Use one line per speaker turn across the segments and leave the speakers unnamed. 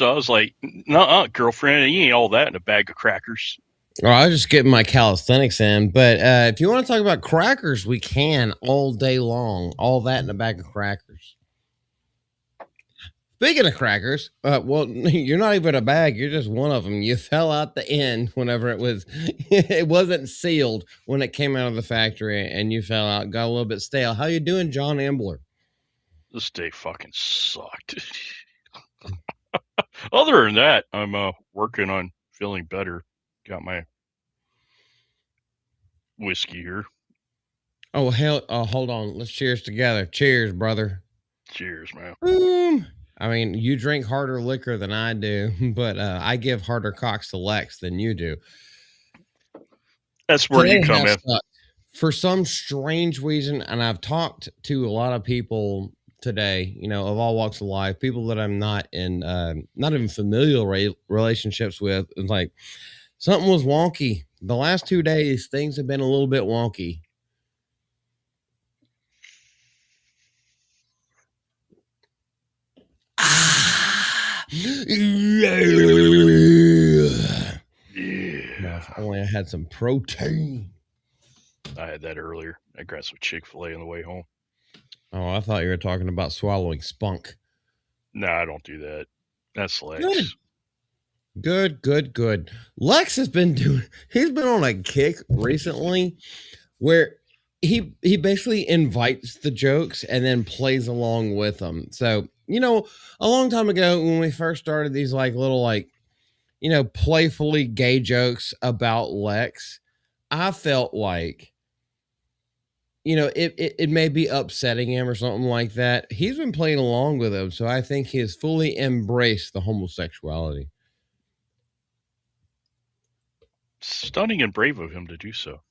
So I was like, "Nuh-uh, girlfriend, you ain't all that in a bag of crackers."
Well, I was just getting my calisthenics in, but if you want to talk about crackers, we can all day long. All that in a bag of crackers. Speaking of crackers, well, you're not even a bag. You're just one of them. You fell out the end whenever it wasn't sealed when it came out of the factory, and you fell out, got a little bit stale. How you doing, John Ambler?
This day fucking sucked. Other than that, I'm working on feeling better. Got my whiskey here.
Oh hell! Hold on. Let's cheers together. Cheers, brother.
Cheers, man.
I mean, you drink harder liquor than I do, but I give harder cocks to Lex than you do.
That's where you
Today
come
has
in.
sucked for some strange reason, and I've talked to a lot of people today, of all walks of life, people that I'm not in, not even familial relationships with. It's like something was wonky. The last 2 days, things have been a little bit wonky. Yeah. If only I had some protein.
I had that earlier. I grabbed some Chick-fil-A on the way home.
Oh, I thought you were talking about swallowing spunk.
No, I don't do that. That's Lex.
Good. Lex has been he's been on a kick recently where he basically invites the jokes and then plays along with them. So, a long time ago when we first started these little playfully gay jokes about Lex, I felt like it may be upsetting him or something like that. He's been playing along with them, so I think he has fully embraced the homosexuality.
Stunning and brave of him to do so.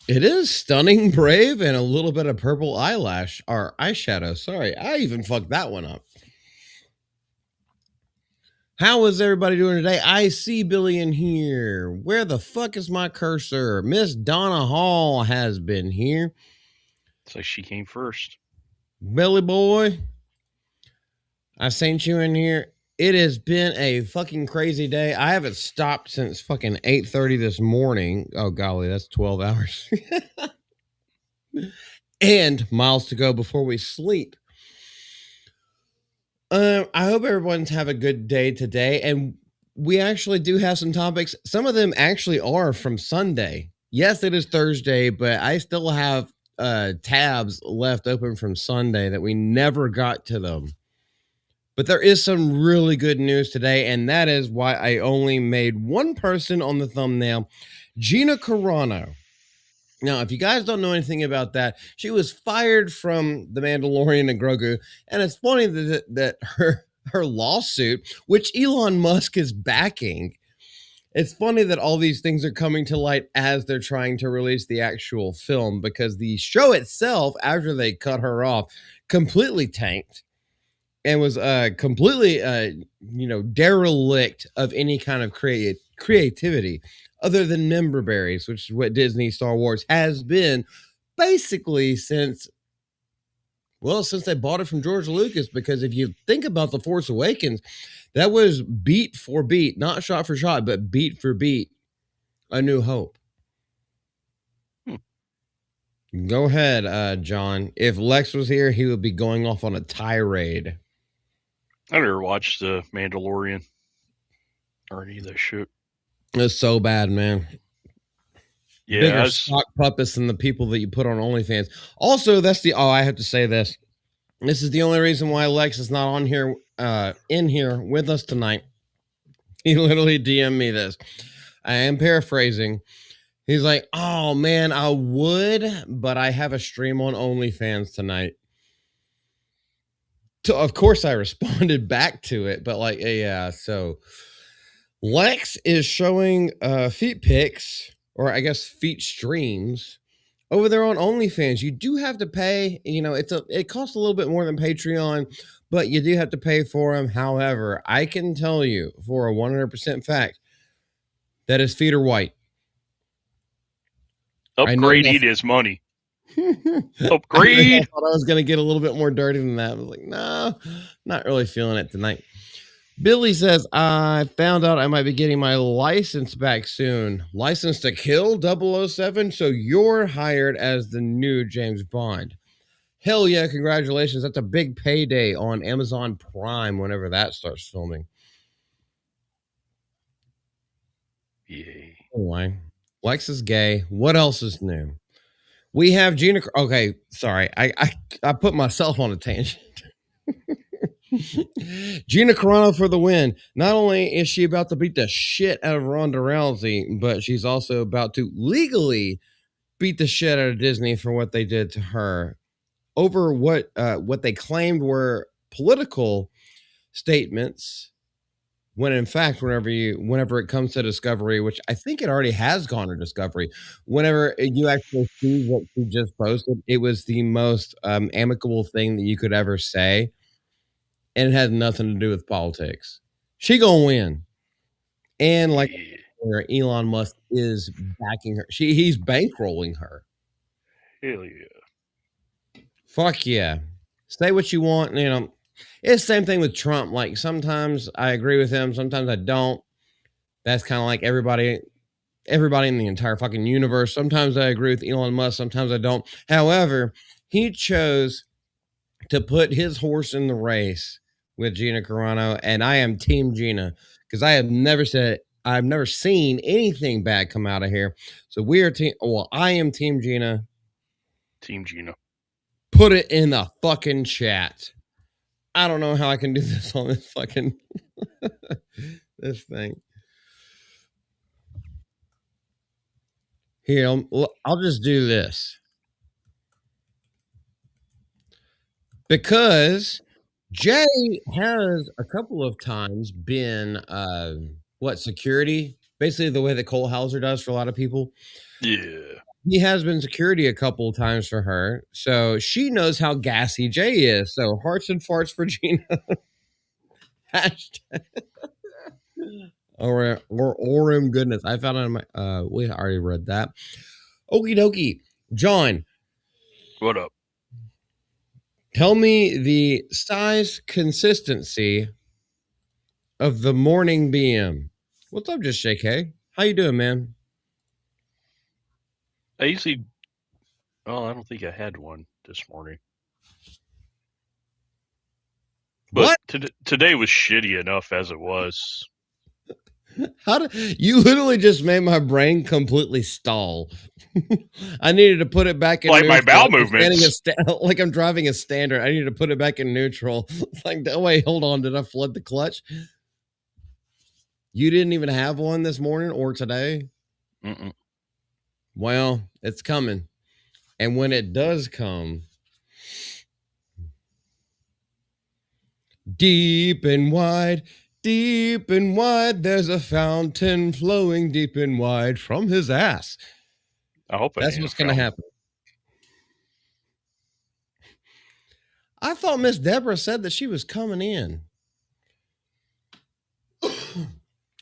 It is stunning, brave, and a little bit of purple eyelash or eyeshadow. Sorry, I even fucked that one up. How is everybody doing today? I see Billy in here. Where the fuck is my cursor? Miss Donna Hall has been here.
It's like she came first.
Billy boy, I sent you in here. It has been a fucking crazy day. I haven't stopped since fucking 8:30 this morning. Oh golly, that's 12 hours. And miles to go before we sleep. I hope everyone's have a good day today. And we actually do have some topics. Some of them actually are from Sunday. Yes, it is Thursday, but I still have tabs left open from Sunday that we never got to them. But there is some really good news today, and that is why I only made one person on the thumbnail, Gina Carano. Now, if you guys don't know anything about that, she was fired from The Mandalorian and Grogu, and it's funny that her lawsuit, which Elon Musk is backing, it's funny that all these things are coming to light as they're trying to release the actual film, because the show itself, after they cut her off, completely tanked and was completely derelict of any kind of creativity other than member berries, which is what Disney Star Wars has been basically since they bought it from George Lucas. Because if you think about The Force Awakens, that was beat for beat, not shot for shot, but beat for beat, A New Hope. Go ahead, John. If Lex was here, he would be going off on a tirade.
I never watched The Mandalorian or any of that shit.
It's so bad, man.
Yeah,
Bigger sock puppets than the people that you put on OnlyFans. Also, I have to say this. This is the only reason why Lex is not on here, in here with us tonight. He literally DM'd me this. I am paraphrasing. He's like, "Oh man, I would, but I have a stream on OnlyFans tonight." So of course I responded back to it, but yeah. So Lex is showing feet pics, or I guess feet streams, over there on OnlyFans. You do have to pay. It costs a little bit more than Patreon, but you do have to pay for them. However, I can tell you for a 100% fact that his feet are white.
Upgrade his money. Upgrade.
I thought I was going to get a little bit more dirty than that. I was like, no, not really feeling it tonight. Billy says, I found out I might be getting my license back soon. License to kill 007? So you're hired as the new James Bond. Hell yeah, congratulations. That's a big payday on Amazon Prime whenever that starts filming.
Yay.
Anyway, Lex is gay. What else is new? We have Gina. Okay, sorry. I put myself on a tangent. Gina Carano for the win. Not only is she about to beat the shit out of Ronda Rousey, but she's also about to legally beat the shit out of Disney for what they did to her over what they claimed were political statements. When in fact, whenever it comes to Discovery, which I think it already has gone to Discovery, whenever you actually see what she just posted, it was the most amicable thing that you could ever say, and it has nothing to do with politics. She gonna win, and like
Yeah.
Elon Musk is backing her. He's bankrolling her.
Hell yeah.
Fuck yeah. Say what you want. It's the same thing with Trump. Like sometimes I agree with him, sometimes I don't. That's kind of like everybody in the entire fucking universe. Sometimes I agree with Elon Musk, sometimes I don't. However, he chose to put his horse in the race with Gina Carano, and I am Team Gina because I've never seen anything bad come out of here. So we are team. Well, I am Team Gina.
Team Gina.
Put it in the fucking chat. I don't know how I can do this on this fucking this thing. Here, I'll just do this because Jay has a couple of times been security, basically the way that Cole Hauser does for a lot of people.
Yeah.
He has been security a couple of times for her, so she knows how gassy Jay is. So hearts and farts for Gina. Hashtag. Or goodness. I found it in my we already read that. Okie dokie. John,
What up?
tell me the size consistency of the morning BM. What's up, Just Shake? Hey, how you doing, man?
I usually. Well, I don't think I had one this morning. But
What?
today was shitty enough as it was.
How did you literally just made my brain completely stall? I needed to put it back in
Like my
neutral.
bowel
Like I'm,
movements.
like I'm driving a standard. I need to put it back in neutral. It's like, oh, wait, hold on. Did I flood the clutch? You didn't even have one this morning or today?
Mm-mm.
Well, it's coming. And when it does come, deep and wide, there's a fountain flowing deep and wide from his ass.
I hope it
That's
ain't a
what's going to
fountain.
happen. I thought Miss Deborah said that she was coming in.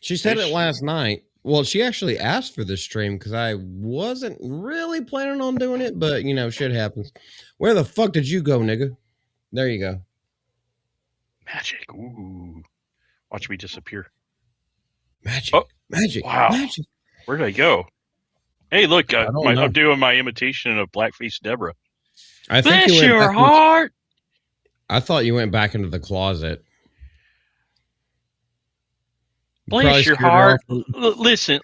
She said it last night. Well, she actually asked for this stream because I wasn't really planning on doing it, but shit happens. Where the fuck did you go, nigga? There you go.
Magic. Ooh. Watch me disappear.
Magic,
Oh,
magic,
wow.
magic.
Where did I go? Hey, look,
I don't know.
I'm doing my imitation of Blackface Deborah.
I think you
Bless
went back.
your heart.
I thought you went back into the closet. You probably
Bless your
scared her off.
heart.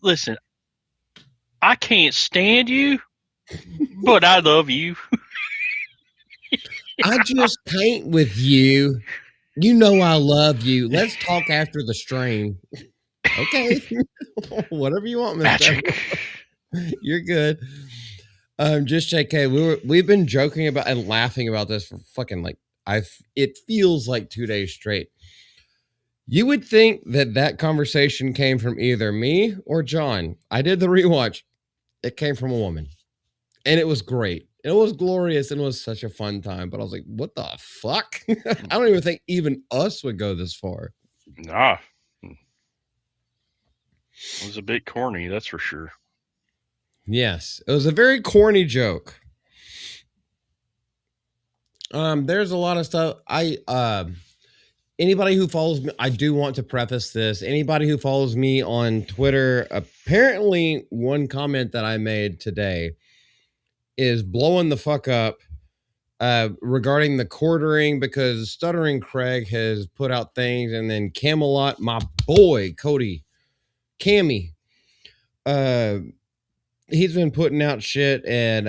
Listen. I can't stand you, but I love you.
I just paint with you. You know I love you. Let's talk after the stream. Okay. Whatever you want, Miss Deborah.
Magic.
You're good. Just JK, we've been joking about and laughing about this for fucking it feels like 2 days straight. You would think that conversation came from either me or John. I did the rewatch. It came from a woman, and it was great. It was glorious, and it was such a fun time. But I was like, what the fuck? I don't even think even us would go this far.
Nah. It was a bit corny, that's for sure.
Yes, it was a very corny joke. There's a lot of stuff. anybody who follows me, I do want to preface this. Anybody who follows me on Twitter, apparently one comment that I made today is blowing the fuck up regarding the quartering, because Stuttering Craig has put out things, and then Camelot, my boy Cody Cammy, uh, he's been putting out shit, and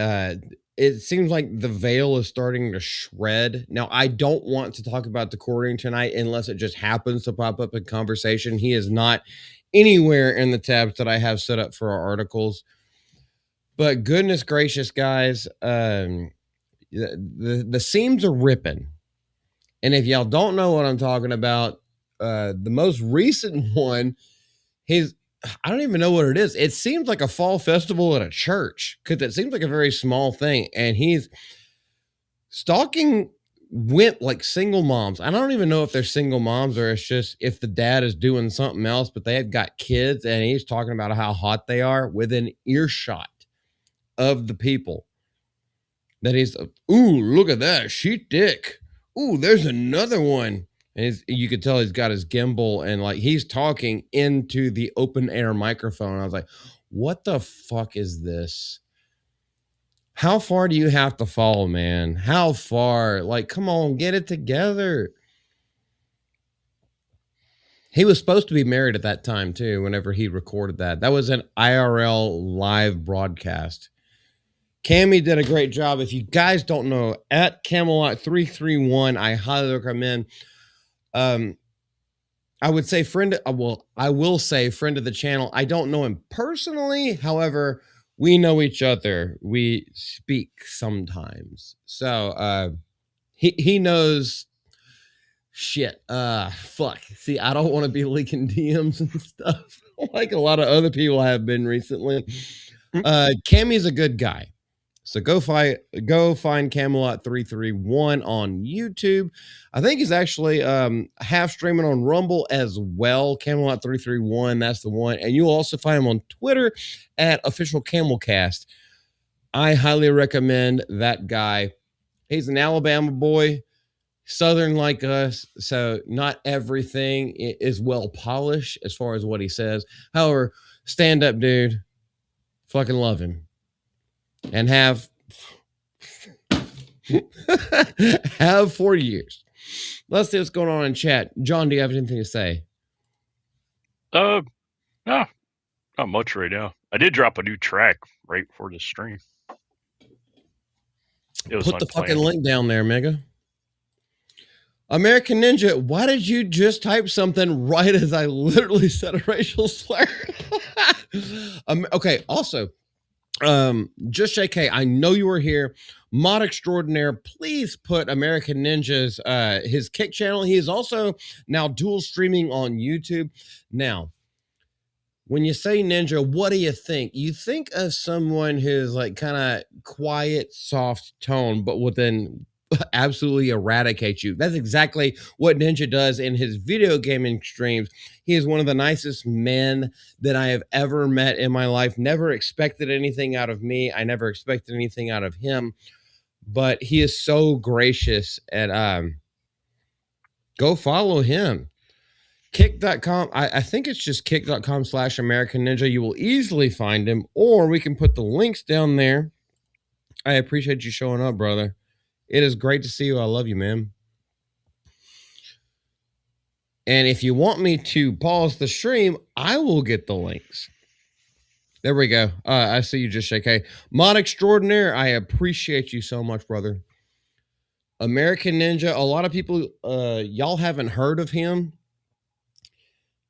it seems like the veil is starting to shred. Now, I don't want to talk about the quartering tonight unless it just happens to pop up in conversation. He is not anywhere in the tabs that I have set up for our articles. But goodness gracious, guys, the seams are ripping. And if y'all don't know what I'm talking about, the most recent one, I don't even know what it is. It seems like a fall festival at a church, because it seems like a very small thing. And he's stalking like single moms. I don't even know if they're single moms or it's just if the dad is doing something else, but they have got kids, and he's talking about how hot they are within earshot of the people. That he's, ooh, look at that, she thick. Ooh, there's another one. And you could tell he's got his gimbal, and like he's talking into the open air microphone. I was like, what the fuck is this? How far do you have to fall, man? How far? Like, come on, get it together. He was supposed to be married at that time too, whenever he recorded that. That was an IRL live broadcast. Cammy did a great job. If you guys don't know, at Camelot331, I highly recommend. I would say I will say friend of the channel. I don't know him personally. However, we know each other. We speak sometimes. So he knows shit. Fuck. See, I don't want to be leaking DMs and stuff like a lot of other people have been recently. Cammy's a good guy. So go find Camelot 331 on YouTube. I think he's actually half streaming on Rumble as well. Camelot 331, that's the one. And you'll also find him on Twitter at Official Camelcast. I highly recommend that guy. He's an Alabama boy, Southern like us, so not everything is well polished as far as what he says. However, stand up dude, fucking love him. And have 40 years. Let's see what's going on in chat. John, do you have anything to say?
No, not much right now. I did drop a new track right before this stream.
It was Put the fucking link down there, Mega. American Ninja, why did you just type something right as I literally said a racial slur? Okay, also, just JK, I know you were here. Mod Extraordinaire, please put American Ninja's his Kick channel. He is also now dual streaming on YouTube. Now, when you say ninja, what do you think? You think of someone who's like kind of quiet, soft tone, but will then absolutely eradicate you. That's exactly what Ninja does in his video gaming streams. He is one of the nicest men that I have ever met in my life. Never expected anything out of me. I never expected anything out of him, but he is so gracious. And go follow him. Kick.com. I think it's just kick.com/American Ninja. You will easily find him, or we can put the links down there. I appreciate you showing up, brother. It is great to see you. I love you, man. And if you want me to pause the stream, I will get the links. There we go. I see you just shake. Hey, Mod Extraordinaire, I appreciate you so much, brother. American Ninja, a lot of people, y'all haven't heard of him.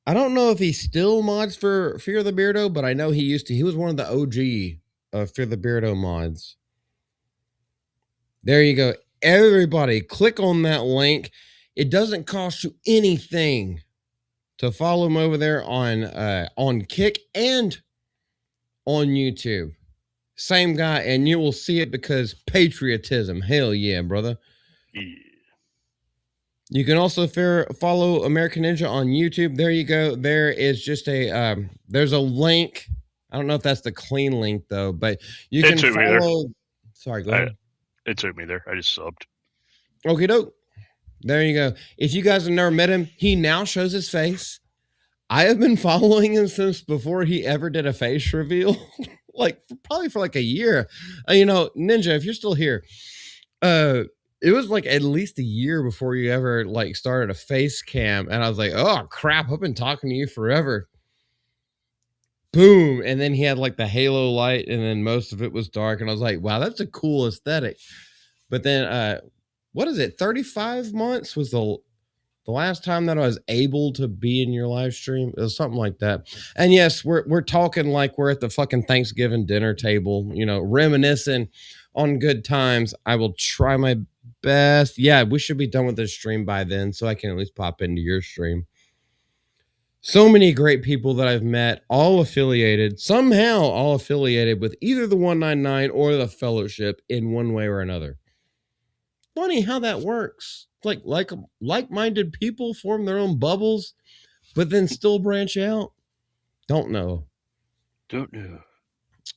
I don't know if he still mods for Fear the Beardo, but I know he used to. He was one of the OG Fear the Beardo mods. There you go. Everybody, click on that link. It doesn't cost you anything to follow him over there on Kick and on YouTube. Same guy, and you will see it because patriotism. Hell yeah, brother. Yeah. You can also follow American Ninja on YouTube. There you go. There is just there's a link. I don't know if that's the clean link though, but you can follow. Sorry, go ahead.
It took me there. I just subbed.
Okie doke. There you go. If you guys have never met him, he now shows his face. I have been following him since before he ever did a face reveal, like probably for like a year. Ninja, if you're still here, uh, it was like at least a year before you ever like started a face cam, and I was like, oh crap, I've been talking to you forever. Boom, and then he had like the halo light, and then most of it was dark, and I was like, wow, that's a cool aesthetic. But then, what is it? 35 months was the last time that I was able to be in your live stream. It was something like that. And yes, we're talking like we're at the fucking Thanksgiving dinner table, reminiscing on good times. I will try my best. Yeah, we should be done with this stream by then, so I can at least pop into your stream. So many great people that I've met, all affiliated, somehow all affiliated with either the 199 or the fellowship in one way or another. Funny how that works. Like-minded people form their own bubbles, but then still branch out. Don't know.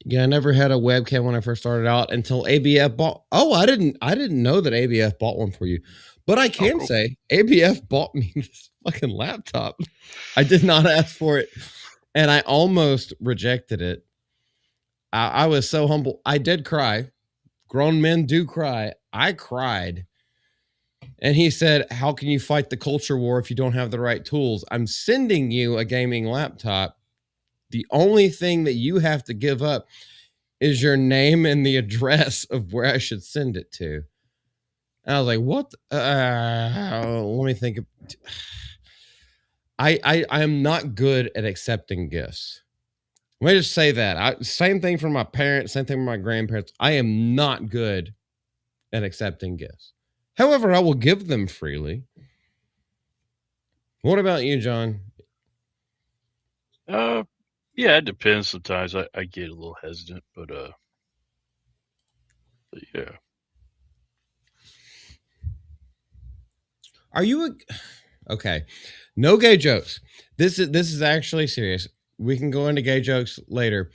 Yeah, I never had a webcam when I first started out until ABF bought. Oh, I didn't know that ABF bought one for you, but I can say ABF bought me this fucking laptop. I did not ask for it, and I almost rejected it. I was so humble. I did cry. Grown men do cry. I cried. And he said, how can you fight the culture war if you don't have the right tools? I'm sending you a gaming laptop. The only thing that you have to give up is your name and the address of where I should send it to. And I was like, what? Let me think. I am not good at accepting gifts. Let me just say that. Same thing for my parents, same thing for my grandparents. I am not good at accepting gifts. However, I will give them freely. What about you, John?
Yeah, it depends. Sometimes I get a little hesitant, but yeah.
Are you okay? No gay jokes. This is actually serious. We can go into gay jokes later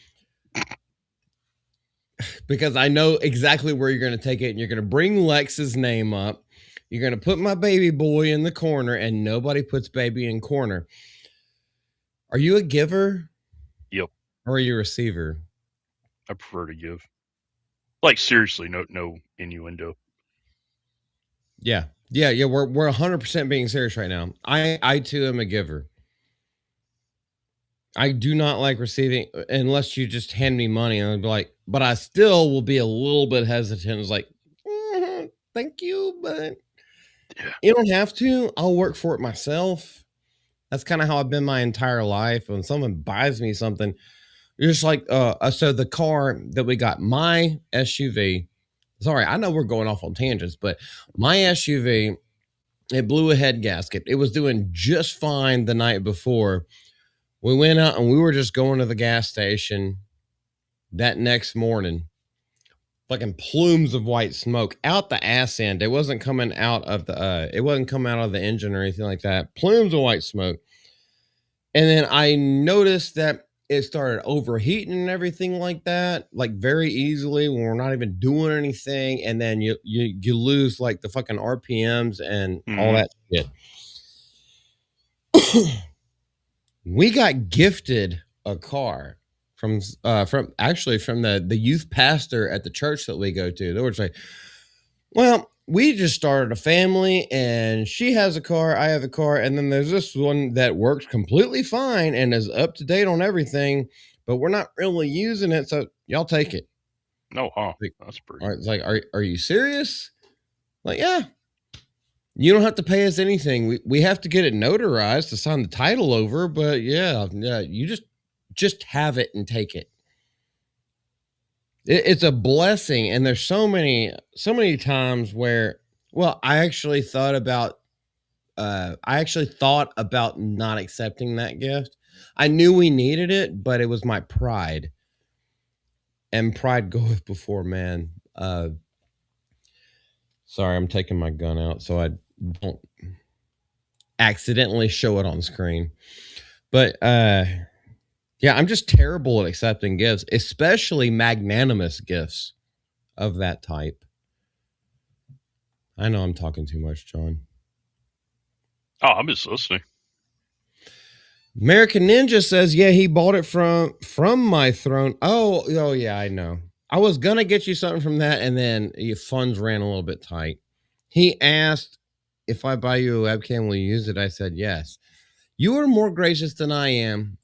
because I know exactly where you're going to take it, and you're going to bring Lex's name up. You're going to put my baby boy in the corner, and nobody puts baby in corner. Are you a giver?
Yep.
Or are you a receiver?
I prefer to give. Like seriously, no innuendo.
Yeah. We're 100% being serious right now. I too am a giver. I do not like receiving unless you just hand me money, and I'd be like, but I still will be a little bit hesitant. It's like, thank you, but you don't have to. I'll work for it myself. That's kind of how I've been my entire life. When someone buys me something, you're just like, so the car that we got, my SUV. Sorry, I know we're going off on tangents, but my SUV, it blew a head gasket. It was doing just fine the night before. We went out and we were just going to the gas station that next morning. Fucking plumes of white smoke out the ass end. It wasn't coming out of the engine or anything like that. Plumes of white smoke. And then I noticed that it started overheating and everything like that, like very easily when we're not even doing anything. And then you lose like the fucking RPMs and all that shit. We got gifted a car from the youth pastor at the church that we go to. They were like, well, we just started a family and she has a car, I have a car, and then there's this one that works completely fine and is up to date on everything, but we're not really using it, so y'all take it.
No, huh? Like, that's pretty.
It's like, are you serious? Like, yeah. You don't have to pay us anything. We have to get it notarized to sign the title over, but yeah, you just have it and take it. It's a blessing, and there's so many times where, well, I actually thought about not accepting that gift. I knew we needed it, but it was my pride, and pride goeth before man. Sorry, I'm taking my gun out so I don't accidentally show it on screen. But yeah, I'm just terrible at accepting gifts, especially magnanimous gifts of that type. I know I'm talking too much, John.
Oh, I'm just listening.
American Ninja says, yeah, he bought it from my throne. Oh yeah, I know. I was gonna get you something from that, and then your funds ran a little bit tight. He asked if I buy you a webcam, will you use it? I said yes. You are more gracious than I am.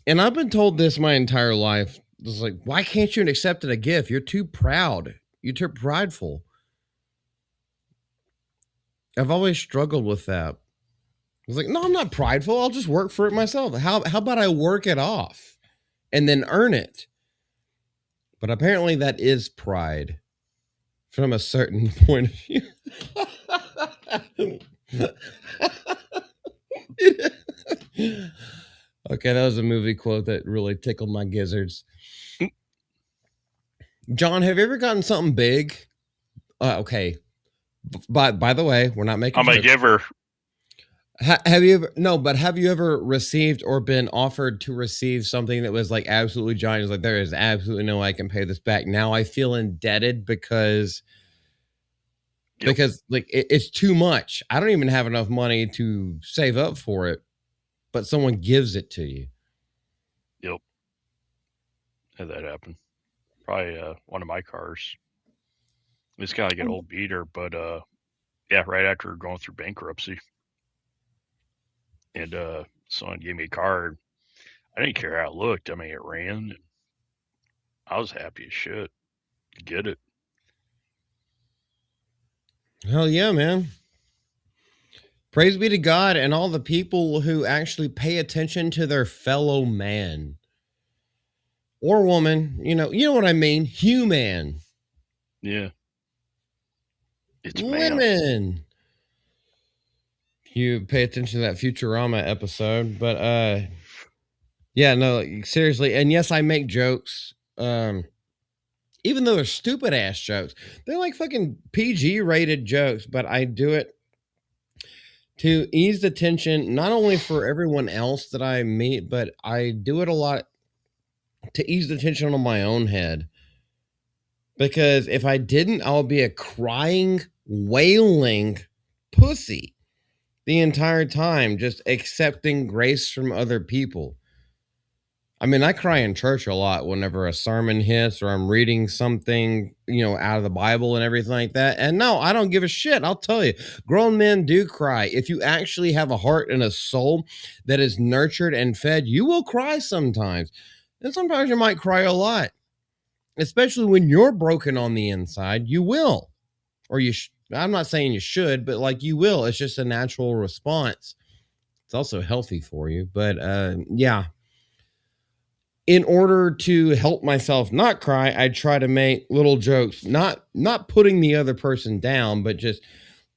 And I've been told this my entire life. It's like, why can't you accept a gift? You're too proud. You're too prideful. I've always struggled with that. I was like, no, I'm not prideful. I'll just work for it myself. How about I work it off and then earn it? But apparently that is pride from a certain point of view. Okay, that was a movie quote that really tickled my gizzards. John, have you ever gotten something big? Okay. But by the way, we're not making
I'm a
jokes.
giver.
Have you ever have you ever received or been offered to receive something that was like absolutely giant? It's like, there is absolutely no way I can pay this back. Now I feel indebted because
Yep.
like it's too much. I don't even have enough money to save up for it, but someone gives it to you.
Yep. Had that happen. Probably one of my cars. It's kind of like an old beater, but yeah, right after going through bankruptcy, and someone gave me a card. I didn't care how it looked. I mean, it ran, and I was happy as shit to get it.
Hell yeah, man. Praise be to God and all the people who actually pay attention to their fellow man or woman. You know what I mean? Human.
Yeah, it's man.
Women. You pay attention to that Futurama episode, but yeah, no, seriously. And yes, I make jokes. Even though they're stupid ass jokes, they're like fucking PG rated jokes, but I do it to ease the tension, not only for everyone else that I meet, but I do it a lot to ease the tension on my own head. Because if I didn't, I would be a crying, wailing pussy the entire time, just accepting grace from other people. I mean, I cry in church a lot whenever a sermon hits or I'm reading something, out of the Bible and everything like that. And no, I don't give a shit. I'll tell you, grown men do cry. If you actually have a heart and a soul that is nurtured and fed, you will cry sometimes. And sometimes you might cry a lot, especially when you're broken on the inside. You will, or I'm not saying you should, but like you will. It's just a natural response. It's also healthy for you. But yeah, in order to help myself not cry, I try to make little jokes, not putting the other person down, but just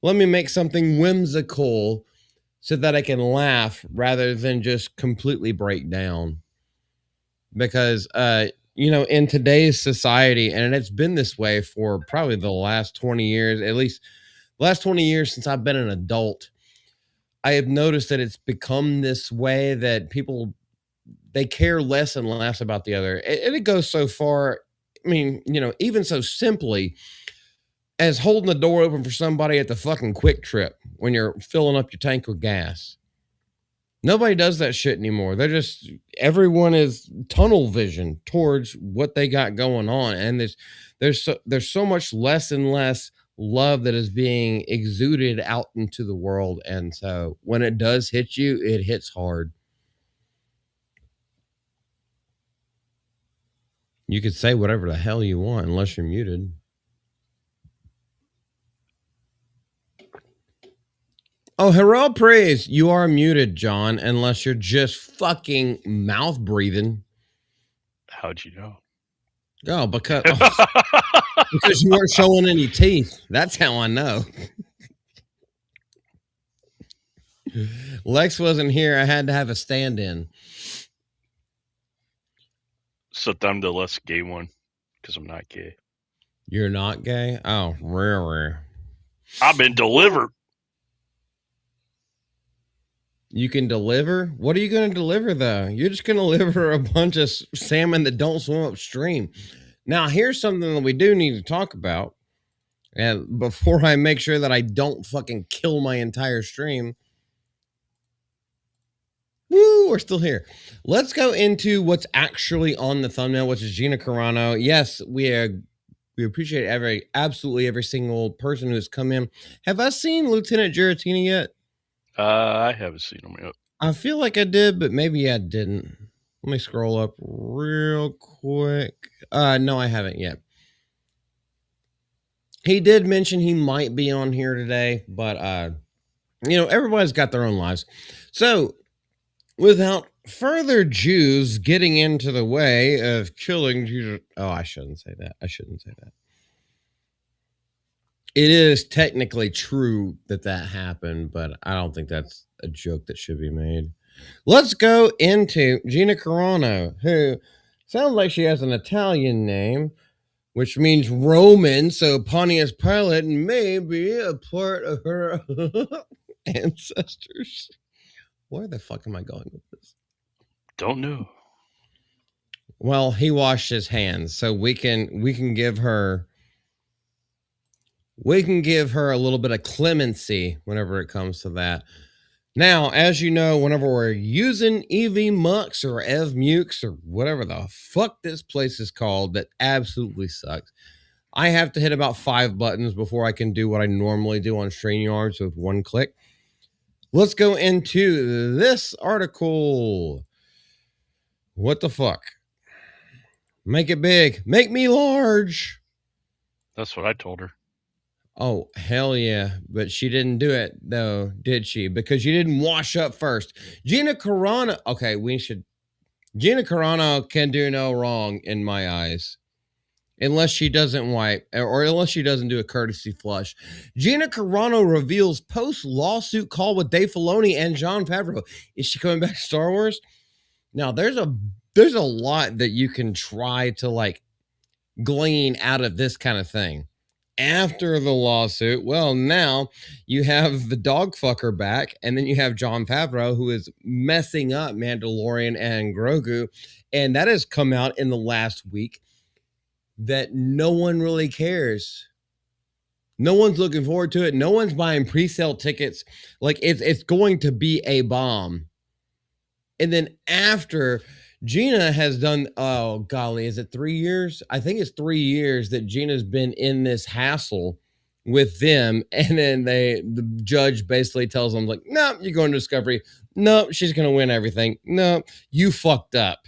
let me make something whimsical so that I can laugh rather than just completely break down. Because in today's society, and it's been this way for probably the last 20 years, at least the last 20 years since I've been an adult, I have noticed that it's become this way that people, they care less and less about the other. And it goes so far. I mean, even so simply as holding the door open for somebody at the fucking Quick Trip when you're filling up your tank with gas. Nobody does that shit anymore. Everyone is tunnel vision towards what they got going on. And there's so much less and less love that is being exuded out into the world. And so when it does hit you, it hits hard. You could say whatever the hell you want unless you're muted. Oh, Harold Praise, you are muted, John, unless you're just fucking mouth breathing.
How'd you know?
Oh, because you weren't showing any teeth. That's how I know. Lex wasn't here. I had to have a stand-in.
So I'm the less gay one because I'm not gay.
You're not gay? Oh, really?
I've been delivered.
You can deliver? What are you going to deliver, though? You're just going to deliver a bunch of salmon that don't swim upstream. Now, here's something that we do need to talk about. And before I make sure that I don't fucking kill my entire stream, woo, we're still here. Let's go into what's actually on the thumbnail, which is Gina Carano. Yes, we appreciate absolutely every single person who's come in. Have I seen Lieutenant Giratini yet?
I haven't seen him yet.
I feel like I did, but maybe I didn't. Let me scroll up real quick. No, I haven't yet. He did mention he might be on here today, but everybody's got their own lives. So, without further Jews getting into the way of killing Jesus. Oh, I shouldn't say that. It is technically true that happened, but I don't think that's a joke that should be made. Let's go into Gina Carano, who sounds like she has an Italian name, which means Roman, so Pontius Pilate may be a part of her ancestors. Where the fuck am I going with this?
Don't know.
Well, he washed his hands, so we can give her a little bit of clemency whenever it comes to that. Now, as you know, whenever we're using EV Mux or Ev Mux or whatever the fuck this place is called that absolutely sucks, I have to hit about 5 buttons before I can do what I normally do on StreamYard with one click. Let's go into this article. What the fuck? Make it big. Make me large.
That's what I told her.
Oh, hell yeah. But she didn't do it, though, did she? Because you didn't wash up first. Gina Carano. Okay, Gina Carano can do no wrong in my eyes. Unless she doesn't wipe, or unless she doesn't do a courtesy flush. Gina Carano reveals post-lawsuit call with Dave Filoni and Jon Favreau. Is she coming back to Star Wars? Now, there's a lot that you can try to, glean out of this kind of thing. After the lawsuit, well, now you have the dog fucker back, and then you have Jon Favreau, who is messing up Mandalorian and Grogu, and that has come out in the last week that no one really cares. No one's looking forward to it. No one's buying pre-sale tickets. It's going to be a bomb. And then after Gina has done, oh golly, is it 3 years? I think it's 3 years that Gina's been in this hassle with them, and then the judge basically tells them no, you're going to Discovery. No, she's going to win everything. No, you fucked up.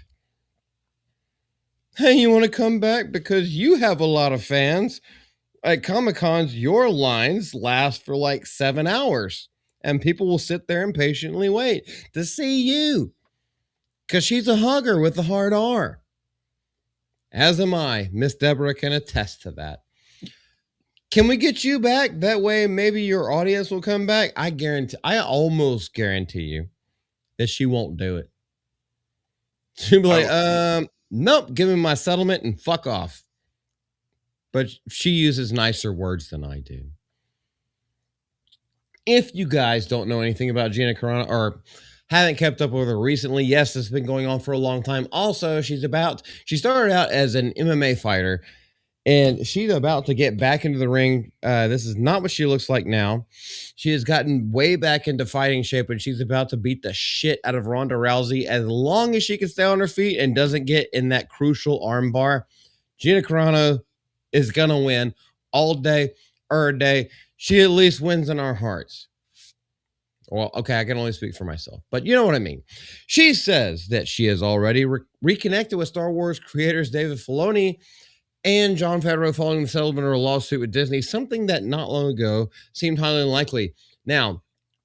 Hey, you want to come back because you have a lot of fans? At Comic-Cons, your lines last for 7 hours, and people will sit there and patiently wait to see you. Because she's a hugger with a hard R. As am I. Miss Deborah can attest to that. Can we get you back? That way, maybe your audience will come back. I almost guarantee you that she won't do it. She'll be like, nope, give me my settlement and fuck off. But she uses nicer words than I do. If you guys don't know anything about Gina Carano or haven't kept up with her recently, yes, this has been going on for a long time. Also, she started out as an MMA fighter, and she's about to get back into the ring. This is not what she looks like now. She has gotten way back into fighting shape, and she's about to beat the shit out of Ronda Rousey as long as she can stay on her feet and doesn't get in that crucial armbar. Gina Carano is going to win all day, every day. She at least wins in our hearts. Well, okay, I can only speak for myself, but you know what I mean. She says that she has already reconnected with Star Wars creators David Filoni and Jon Favreau following the settlement of a lawsuit with Disney, something that not long ago seemed highly unlikely. Now,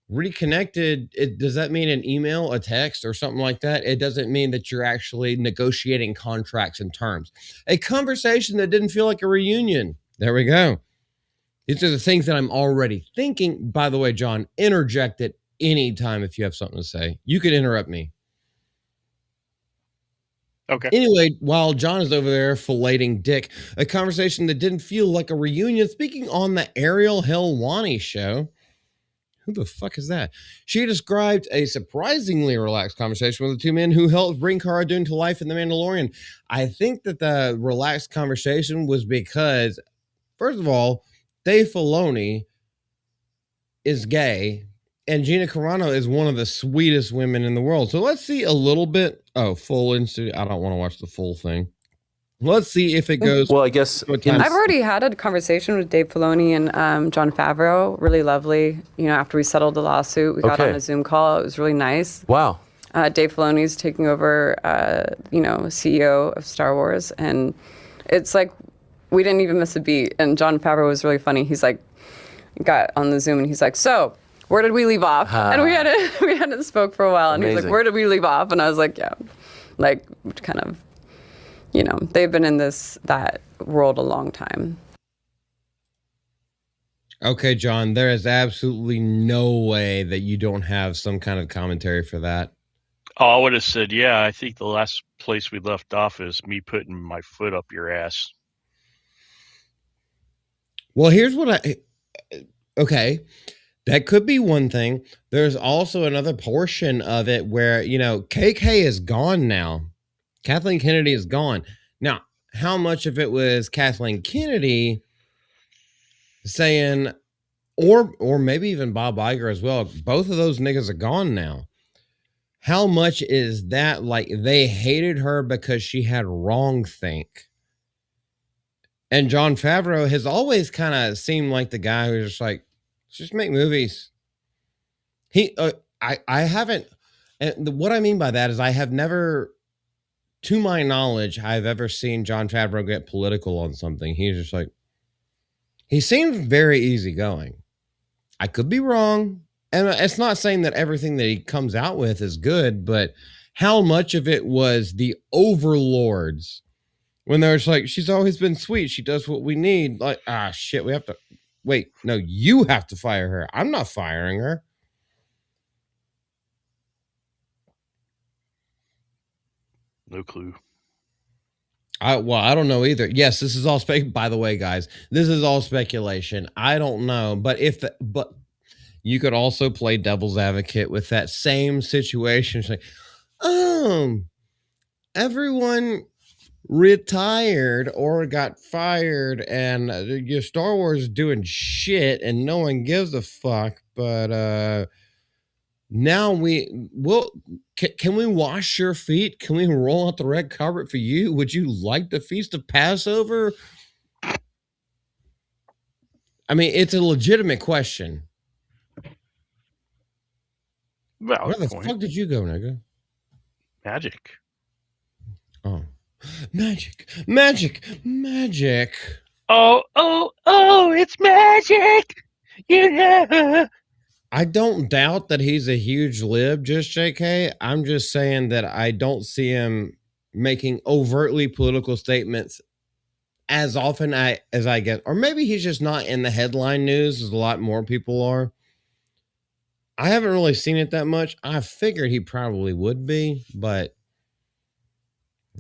reconnected, does that mean an email, a text, or something like that? It doesn't mean that you're actually negotiating contracts and terms. A conversation that didn't feel like a reunion. There we go. These are the things that I'm already thinking. By the way, John, interject at any time if you have something to say. You can interrupt me.
Okay.
Anyway, while John is over there filleting dick, a conversation that didn't feel like a reunion, speaking on the Ariel Helwani show. Who the fuck is that? She described a surprisingly relaxed conversation with the two men who helped bring Cara Dune to life in The Mandalorian. I think that the relaxed conversation was because, first of all, Dave Filoni is gay, and Gina Carano is one of the sweetest women in the world. So let's see a little bit. Oh, full into. I don't want to watch the full thing. Let's see if it goes
Well, I guess
to a
in
time.
I've already had a conversation with Dave Filoni and John Favreau. Really lovely. After we settled the lawsuit, we got on
Okay.
a Zoom call. It was really nice.
wow.
Dave Filoni's taking over, CEO of Star Wars, and it's like we didn't even miss a beat. And John Favreau was really funny. He's like, got on the Zoom, and he's like, "So, where did we leave off?" And we hadn't spoke for a while, and he was like,
Amazing.
"Where did we leave off?" And I was like, "Yeah, like kind of, they've been in that world a long time."
Okay, John, there is absolutely no way that you don't have some kind of commentary for that.
Oh, I would have said, yeah, I think the last place we left off is me putting my foot up your ass.
Well, here's what okay, that could be one thing. There's also another portion of it where, KK is gone now. Kathleen Kennedy is gone. Now, how much of it was Kathleen Kennedy saying, or maybe even Bob Iger as well, both of those niggas are gone now. How much is that like they hated her because she had wrong think? And John Favreau has always kind of seemed like the guy who's just like, just make movies. I haven't, and what I mean by that is I have never, to my knowledge, I've ever seen John Favreau get political on something. He's just like, he seems very easygoing. I could be wrong. And it's not saying that everything that he comes out with is good, but how much of it was the overlords when they're just like, she's always been sweet. She does what we need. Like, shit, we have to wait. No, you have to fire her. I'm not firing her.
No clue.
I don't know either. Yes, this is all by the way, guys, this is all speculation. I don't know, but but you could also play devil's advocate with that same situation. It's like, everyone retired or got fired, and your Star Wars is doing shit, and no one gives a fuck. But now can we wash your feet? Can we roll out the red carpet for you? Would you like the feast of Passover? I mean, it's a legitimate question.
Valid
Where the
point.
fuck did you go, nigga?
Magic.
Oh, magic.
Oh, it's magic. Yeah.
I don't doubt that he's a huge lib, just JK. I'm just saying that I don't see him making overtly political statements as often as I guess. Or maybe he's just not in the headline news as a lot more people are. I haven't really seen it that much. I figured he probably would be, but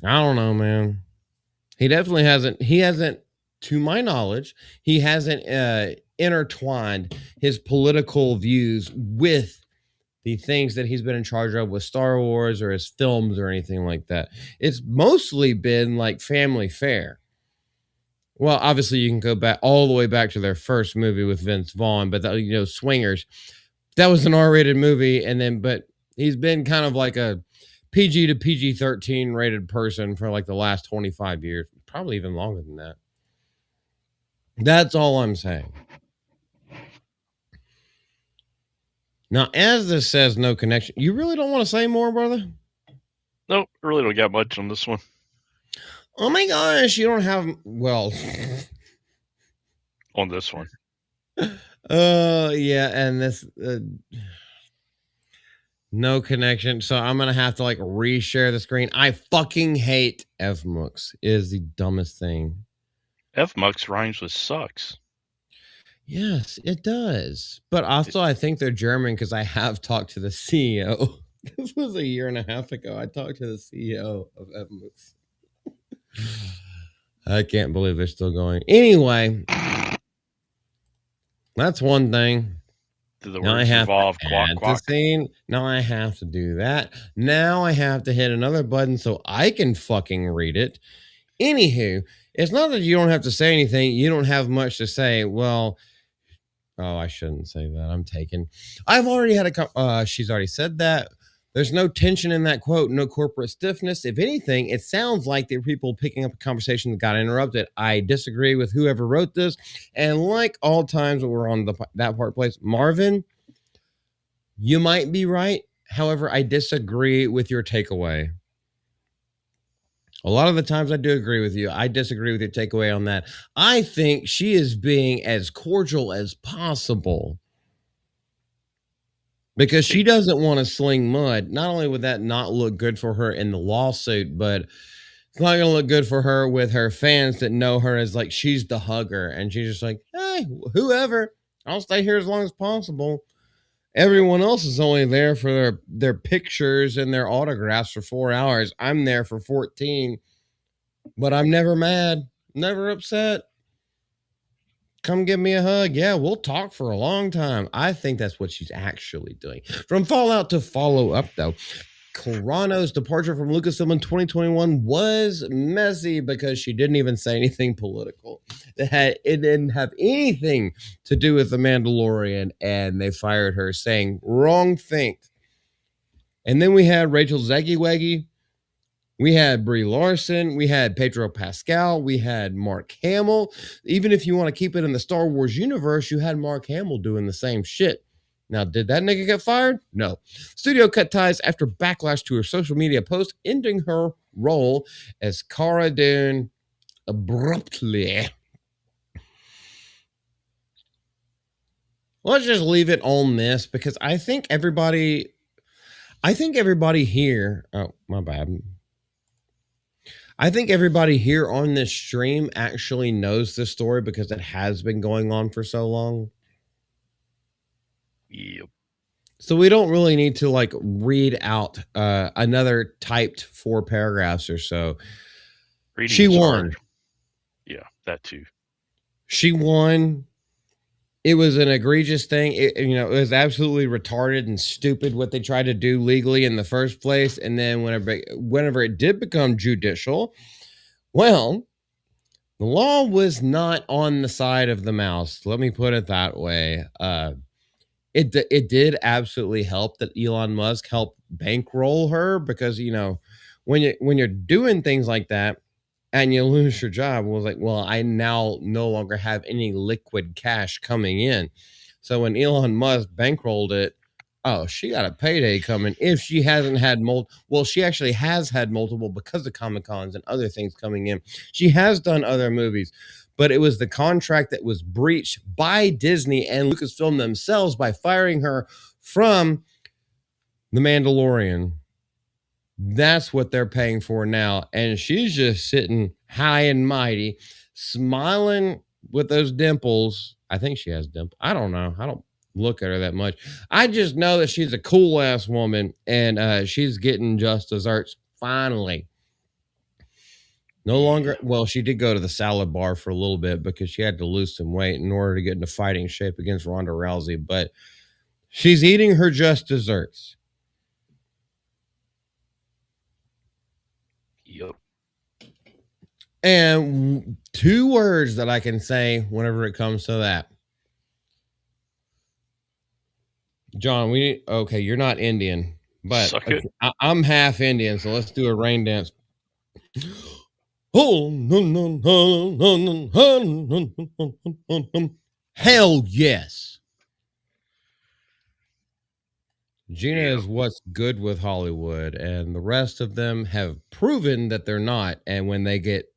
I don't know, man. He definitely hasn't. He hasn't, to my knowledge, he hasn't intertwined his political views with the things that he's been in charge of with Star Wars or his films or anything like that. It's mostly been like family fare. Well, obviously, you can go back all the way back to their first movie with Vince Vaughn, but Swingers, that was an R-rated movie, but he's been kind of like a PG to PG-13 rated person for like the last 25 years, probably even longer than that. That's all I'm saying. Now, as this says no connection, you really don't want to say more, brother?
Nope, really don't got much on this one.
Oh my gosh, you don't have, well.
On this one.
Yeah, and this, no connection. So I'm going to have to like reshare the screen. I fucking hate F-Mux. It is the dumbest thing.
F-Mux rhymes with sucks.
Yes, it does. But also, I think they're German because I have talked to the CEO. This was a year and a half ago. I talked to the CEO of F-Mux. I can't believe they're still going. Anyway, that's one thing.
Do the
Now I
words
have
revolve?
to
Quack,
add the
quack.
scene. Now I have to do that. Now I have to hit another button so I can fucking read it. Anywho, it's not that you don't have to say anything. You don't have much to say. Well, oh, I shouldn't say that. I'm taken. I've already had she's already said that. There's no tension in that quote, no corporate stiffness. If anything, it sounds like there were people picking up a conversation that got interrupted. I disagree with whoever wrote this. And like all times when we're on that part place, Marvin, you might be right. However, I disagree with your takeaway. A lot of the times I do agree with you. I disagree with your takeaway on that. I think she is being as cordial as possible because she doesn't want to sling mud. Not only would that not look good for her in the lawsuit, but it's not going to look good for her with her fans that know her as like she's the hugger. And she's just like, hey, whoever, I'll stay here as long as possible. Everyone else is only there for their pictures and their autographs for 4 hours. I'm there for 14, but I'm never mad, never upset. Come give me a hug. Yeah, we'll talk for a long time. I think that's what she's actually doing. From Fallout to follow up, though, Carano's departure from Lucasfilm in 2021 was messy because she didn't even say anything political. It didn't have anything to do with The Mandalorian, and they fired her saying wrong thing. And then we had Rachel Zeggiweggy. We had Brie Larson. We had Pedro Pascal. We had Mark Hamill. Even if you want to keep it in the Star Wars universe, you had Mark Hamill doing the same shit. Now, did that nigga get fired? No. Studio cut ties after backlash to her social media post, ending her role as Cara Dune abruptly. Let's just leave it on this because I think everybody here. Oh, my bad. I think everybody here on this stream actually knows this story because it has been going on for so long.
Yep.
So we don't really need to like read out another typed 4 paragraphs or so.
Reading
she won.
Hard. Yeah, that too.
She won. It was an egregious thing. It was absolutely retarded and stupid what they tried to do legally in the first place. And then whenever it did become judicial, well, the law was not on the side of the mouse. Let me put it that way. It did absolutely help that Elon Musk helped bankroll her because, when you're doing things like that and you lose your job, it was like, well, I now no longer have any liquid cash coming in. So when Elon Musk bankrolled it, oh, she got a payday coming. If she hasn't had she actually has had multiple because of Comic-Cons and other things coming in. She has done other movies. But it was the contract that was breached by Disney and Lucasfilm themselves by firing her from The Mandalorian. That's what they're paying for now. And she's just sitting high and mighty, smiling with those dimples. I think she has dimples. I don't know. I don't look at her that much. I just know that she's a cool ass woman and she's getting just desserts finally. No longer, well, she did go to the salad bar for a little bit because she had to lose some weight in order to get into fighting shape against Ronda Rousey, but she's eating her just desserts.
Yep.
And 2 words that I can say whenever it comes to that. John, okay, you're not Indian, but okay, I'm half Indian, so let's do a rain dance. Hell yes. Gina is what's good with Hollywood, and the rest of them have proven that they're not. And when they get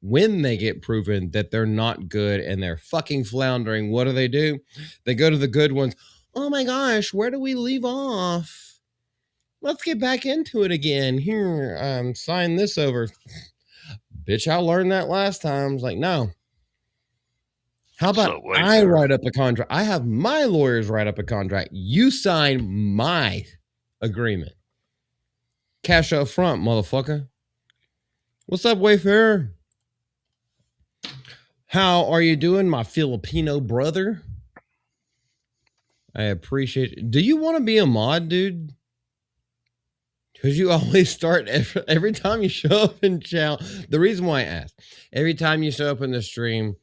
proven that they're not good and they're fucking floundering, what do? They go to the good ones. Oh my gosh, where do we leave off? Let's get back into it again. Here, sign this over. Bitch, I learned that last time. I was like, no. How about I write up a contract? I have my lawyers write up a contract. You sign my agreement. Cash up front, motherfucker. What's up, Wayfarer? How are you doing, my Filipino brother? I appreciate it. Do you want to be a mod, dude? Because you always start every time you show up in channel. The reason why I asked, every time you show up in the stream,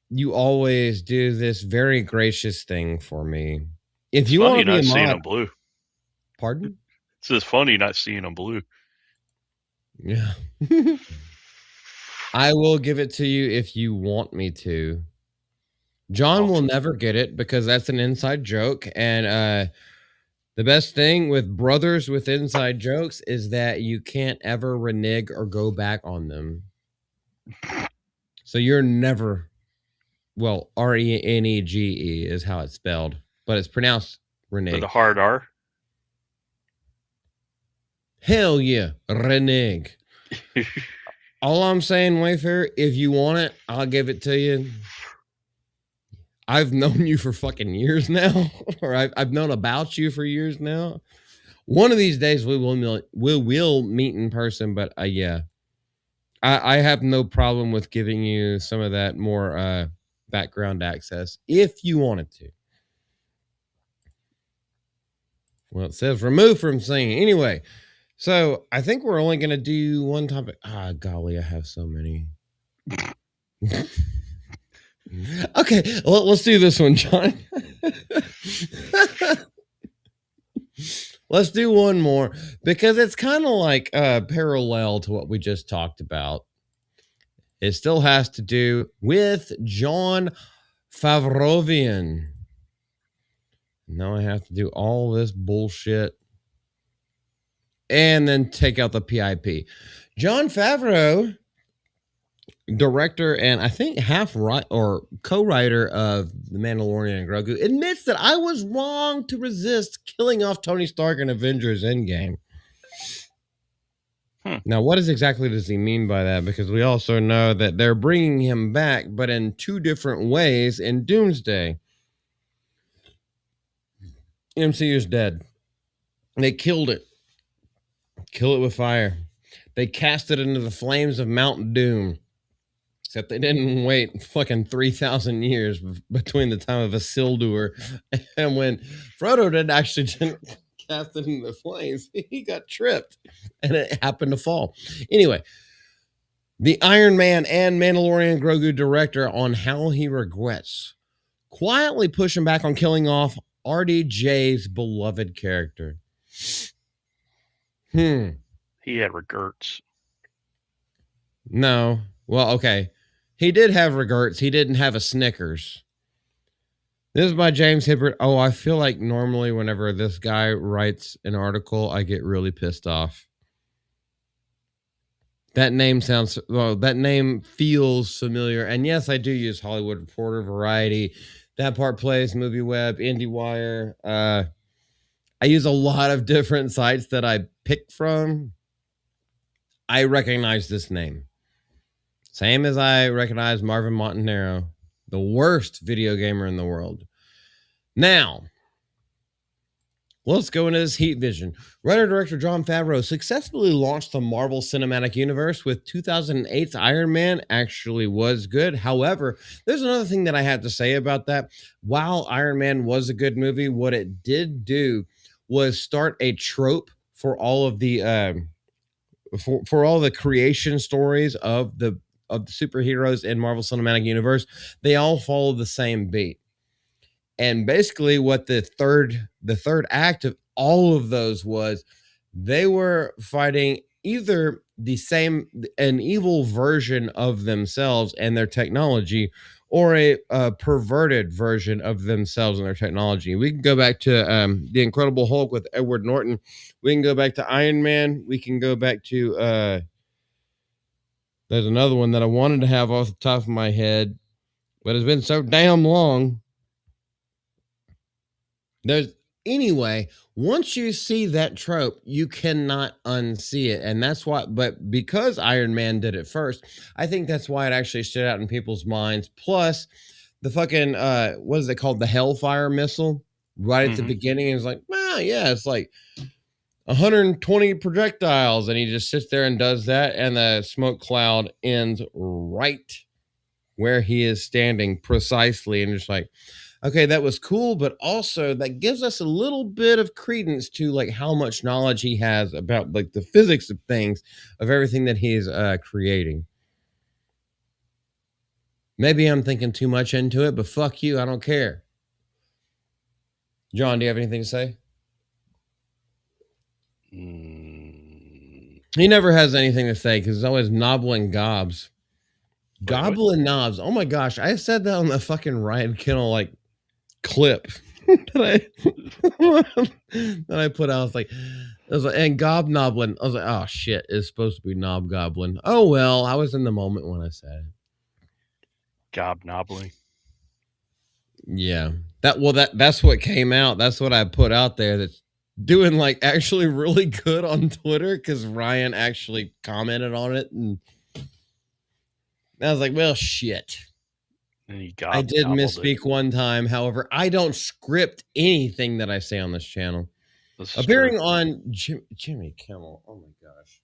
you always do this very gracious thing for me. If
It's
you want
funny
to be a
not seeing
mod,
them blue.
pardon?
It's just funny not seeing them blue.
Yeah. I will give it to you if you want me to. John will never get it because that's an inside joke. And the best thing with brothers with inside jokes is that you can't ever renege or go back on them. So you're never, well, Renege is how it's spelled, but it's pronounced renege.
With a hard R?
Hell yeah, renege. All I'm saying, Wayfair, if you want it, I'll give it to you. I've known you for fucking years now, or I've known about you for years now. One of these days we will meet in person, but yeah, I have no problem with giving you some of that more background access if you wanted to. Well, it says remove from scene. Anyway, so I think we're only going to do one topic. Ah, golly, I have so many. Okay, let's do this one, John. Let's do one more because it's kind of like parallel to what we just talked about. It still has to do with Jon Favreau. Now I have to do all this bullshit and then take out the PIP. Jon Favreau, director and I think half right or co-writer of The Mandalorian and Grogu, admits that I was wrong to resist killing off Tony Stark in Avengers Endgame. Now, what exactly does he mean by that? Because we also know that they're bringing him back, but in two different ways in Doomsday. MCU's dead. They killed it. Kill it with fire. They cast it into the flames of Mount Doom. Except they didn't wait fucking 3,000 years between the time of Isildur and when Frodo didn't cast it into the flames. He got tripped and it happened to fall. Anyway, the Iron Man and Mandalorian Grogu director on how he regrets quietly pushing back on killing off RDJ's beloved character.
He had regrets.
No. Well, okay. He did have regrets. He didn't have a Snickers. This is by James Hibbert. Oh, I feel like normally whenever this guy writes an article, I get really pissed off. That name feels familiar. And yes, I do use Hollywood Reporter, Variety. That Part Plays, MovieWeb, IndieWire. I use a lot of different sites that I pick from. I recognize this name. Same as I recognize Marvin Montanaro, the worst video gamer in the world. Now, let's go into this heat vision. Writer-director Jon Favreau successfully launched the Marvel Cinematic Universe with 2008's Iron Man. Actually was good. However, there's another thing that I have to say about that. While Iron Man was a good movie, what it did do was start a trope for all of the for all the creation stories of the superheroes in Marvel Cinematic Universe. They all follow the same beat. And basically what the third act of all of those was, they were fighting either an evil version of themselves and their technology, or a perverted version of themselves and their technology. We can go back to the Incredible Hulk with Edward Norton. We can go back to Iron Man. We can go back to there's another one that I wanted to have off the top of my head, but it's been so damn long. Anyway, once you see that trope, you cannot unsee it. And that's why, but because Iron Man did it first, I think that's why it actually stood out in people's minds. Plus, the fucking, what is it called? The Hellfire missile right at the beginning. It's like, well, yeah, it's like 120 projectiles. And he just sits there and does that. And the smoke cloud ends right where he is standing precisely. And just like, okay, that was cool, but also that gives us a little bit of credence to like how much knowledge he has about like the physics of things, of everything that he's creating. Maybe I'm thinking too much into it, but fuck you, I don't care. John, do you have anything to say? He never has anything to say because he's always nobbling gobs. Gobbling knobs. Oh my gosh, I said that on the fucking Ryan Kennel like clip that I put out. I was like, and gobnobbling. I was like, oh shit, it's supposed to be knob goblin. Oh well, I was in the moment when I said it.
Gobnobbling.
Yeah, that's what came out. That's what I put out there. That's doing like actually really good on Twitter because Ryan actually commented on it, and I was like, well, shit. I did misspeak one time. However, I don't script anything that I say on this channel. Appearing on Jimmy Kimmel. Oh my gosh.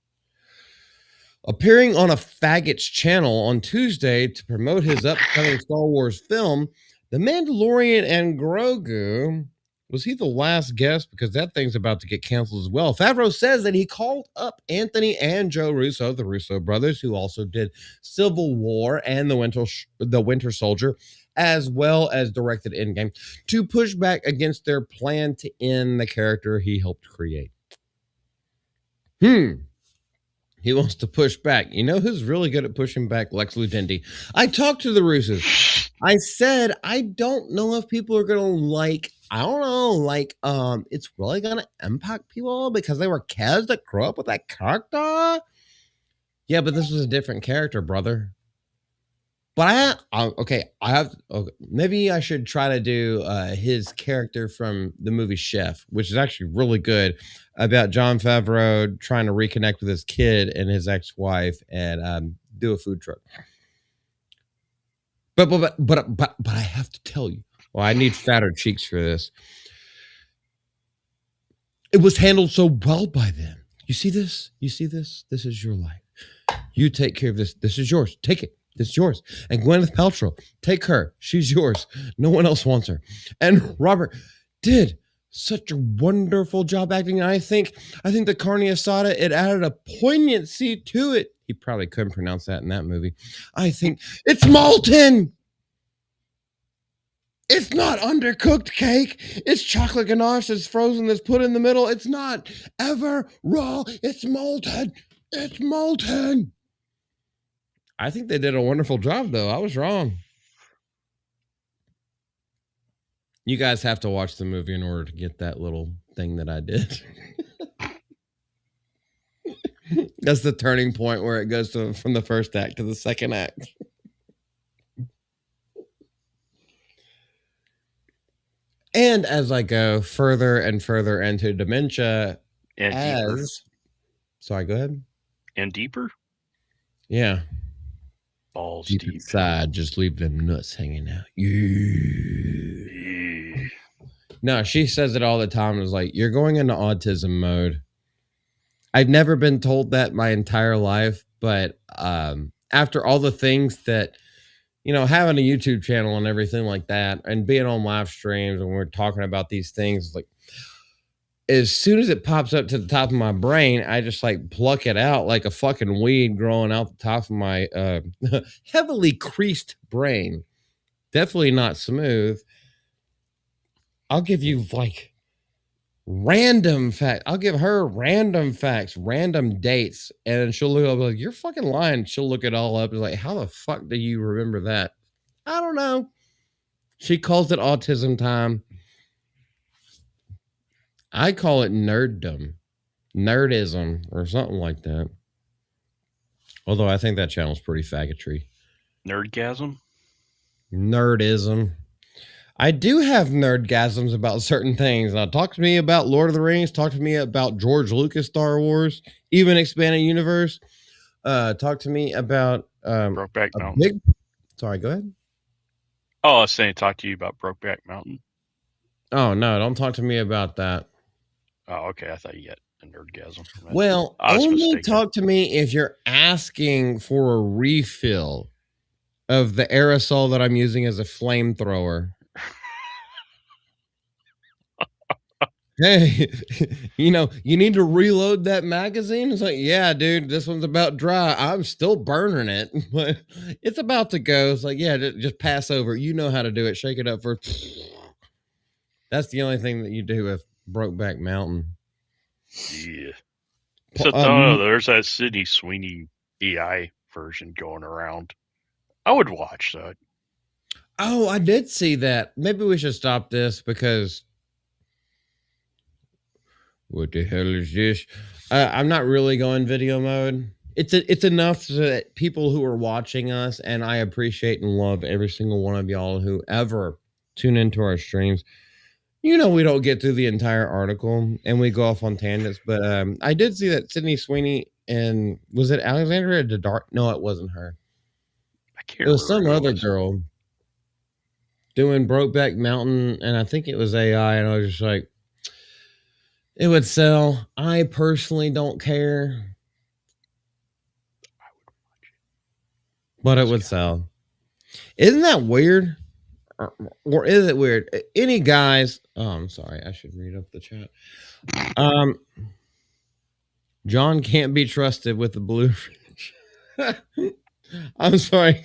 Appearing on a faggot's channel on Tuesday to promote his upcoming Star Wars film, The Mandalorian and Grogu. Was he the last guest? Because that thing's about to get canceled as well. Favreau says that he called up Anthony and Joe Russo, the Russo brothers, who also did Civil War and the Winter Soldier, as well as directed Endgame, to push back against their plan to end the character he helped create. He wants to push back. You know who's really good at pushing back? Lex Luthor. I talked to the Russos. I said, I don't know if people are going to like, I don't know, like, it's really going to impact people because they were kids that grew up with that character. Yeah, but this was a different character, brother. But maybe I should try to do his character from the movie Chef, which is actually really good, about Jon Favreau trying to reconnect with his kid and his ex-wife and do a food truck. But I have to tell you, well, I need fatter cheeks for this. It was handled so well by them. You see this? You see this? This is your life. You take care of this. This is yours. Take it. This is yours. And Gwyneth Paltrow, take her. She's yours. No one else wants her. And Robert did such a wonderful job acting. And I think the carne asada, it added a poignancy to it. He probably couldn't pronounce that in that movie. I think it's molten. It's not undercooked cake. It's chocolate ganache that's frozen, that's put in the middle. It's not ever raw. It's molten. It's molten. I think they did a wonderful job, though. I was wrong. You guys have to watch the movie in order to get that little thing that I did. That's the turning point where it goes from the first act to the second act. And as I go further and further into dementia, sorry, go ahead.
And deeper?
Yeah.
Balls
deep inside, just leave them nuts hanging out. Yeah. No, she says it all the time. It's like, you're going into autism mode. I've never been told that my entire life, but after all the things that, you know, having a YouTube channel and everything like that, and being on live streams, and we're talking about these things, like, as soon as it pops up to the top of my brain, I just like pluck it out like a fucking weed growing out the top of my heavily creased brain. Definitely not smooth. I'll give you like random facts. I'll give her random facts, random dates, and she'll look up like, you're fucking lying. She'll look it all up. It's like, how the fuck do you remember that? I don't know. She calls it autism time. I call it nerddom, nerdism, or something like that. Although I think that channel's pretty faggotry.
Nerdgasm?
Nerdism. I do have nerdgasms about certain things. Now, talk to me about Lord of the Rings. Talk to me about George Lucas Star Wars, even expanded universe. Talk to me about
Brokeback Mountain.
Sorry, go ahead.
Oh, I was saying talk to you about Brokeback Mountain.
Oh, no, don't talk to me about that.
Oh, okay. I thought you had a nerdgasm.
Well, only talk to me if you're asking for a refill of the aerosol that I'm using as a flamethrower. Hey, you need to reload that magazine. It's like, yeah, dude, this one's about dry. I'm still burning it, but it's about to go. It's like, yeah, just pass over. You know how to do it. Shake it up for. That's the only thing that you do with Brokeback Mountain.
Yeah. Except, oh, there's that Sydney Sweeney AI version going around. I would watch that.
Oh, I did see that. Maybe we should stop this because what the hell is this? I'm not really going video mode. It's enough so that people who are watching us, and I appreciate and love every single one of y'all who ever tune into our streams. We don't get through the entire article and we go off on tangents, but I did see that Sydney Sweeney and was it Alexandria Daddario? No, it wasn't her.
I can't.
It was some other girl doing Brokeback Mountain, and I think it was AI, and I was just like, it would sell. I personally don't care, but it would sell. Isn't that weird? Or is it weird? Any guys? Oh, I'm sorry. I should read up the chat. John can't be trusted with the blue fridge. I'm sorry.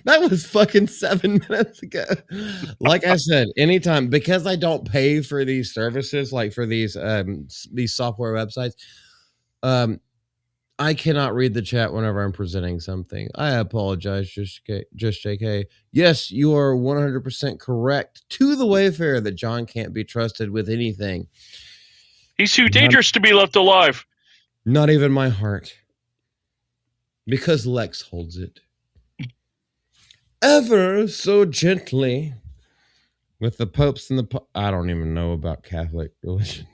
That was fucking 7 minutes ago. Like I said, anytime, because I don't pay for these services, like for these software websites, I cannot read the chat whenever I'm presenting something. I apologize, just JK. Yes, you are 100% correct to the Wayfarer that John can't be trusted with anything.
He's too dangerous to be left alive.
Not even my heart. Because Lex holds it. Ever so gently. With the popes and the I don't even know about Catholic religion.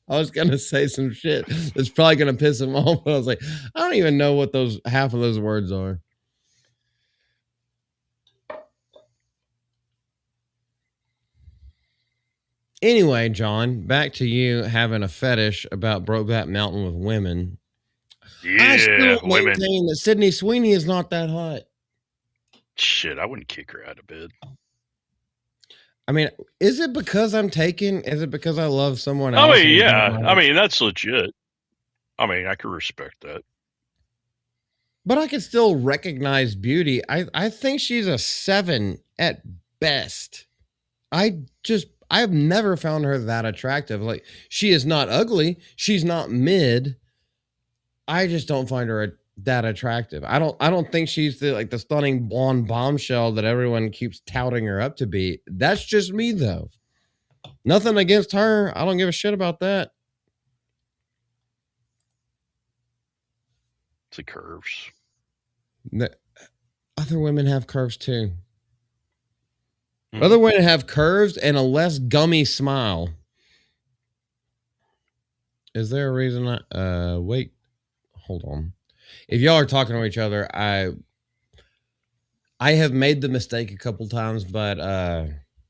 I was going to say some shit that's probably going to piss him off, but I was like, I don't even know what half of those words are. Anyway, John, back to you having a fetish about Brokeback Mountain with women.
Yeah,
I still
women.
maintain that Sydney Sweeney is not that hot.
Shit, I wouldn't kick her out of bed.
I mean, is it because I'm taken? Is it because I love someone else?
I mean, yeah. I mean, that's legit. I mean, I can respect that.
But I can still recognize beauty. I think she's a 7 at best. I've never found her that attractive. Like, she is not ugly. She's not mid. I just don't find her that attractive. I don't think she's the stunning blonde bombshell that everyone keeps touting her up to be. That's just me though. Nothing against her. I don't give a shit about that.
It's the curves.
Other women have curves too. Other women have curves and a less gummy smile. Is there a reason wait, hold on. If y'all are talking to each other, I have made the mistake a couple times, but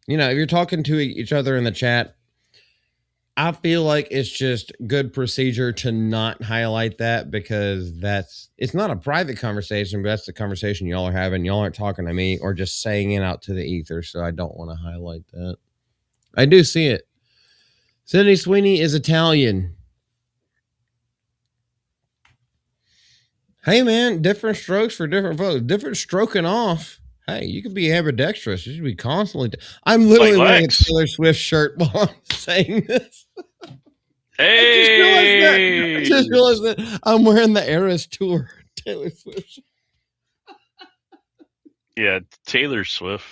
if you're talking to each other in the chat, I feel like it's just good procedure to not highlight that because it's not a private conversation, but that's the conversation y'all are having. Y'all aren't talking to me or just saying it out to the ether, so I don't want to highlight that. I do see it. Sydney Sweeney is Italian. Hey, man, different strokes for different folks. Different stroking off. Hey, you could be ambidextrous. You should be constantly. I'm literally wearing a Taylor Swift shirt while I'm saying this.
Hey!
I just realized that I'm wearing the Eras Tour Taylor Swift.
Yeah, Taylor Swift.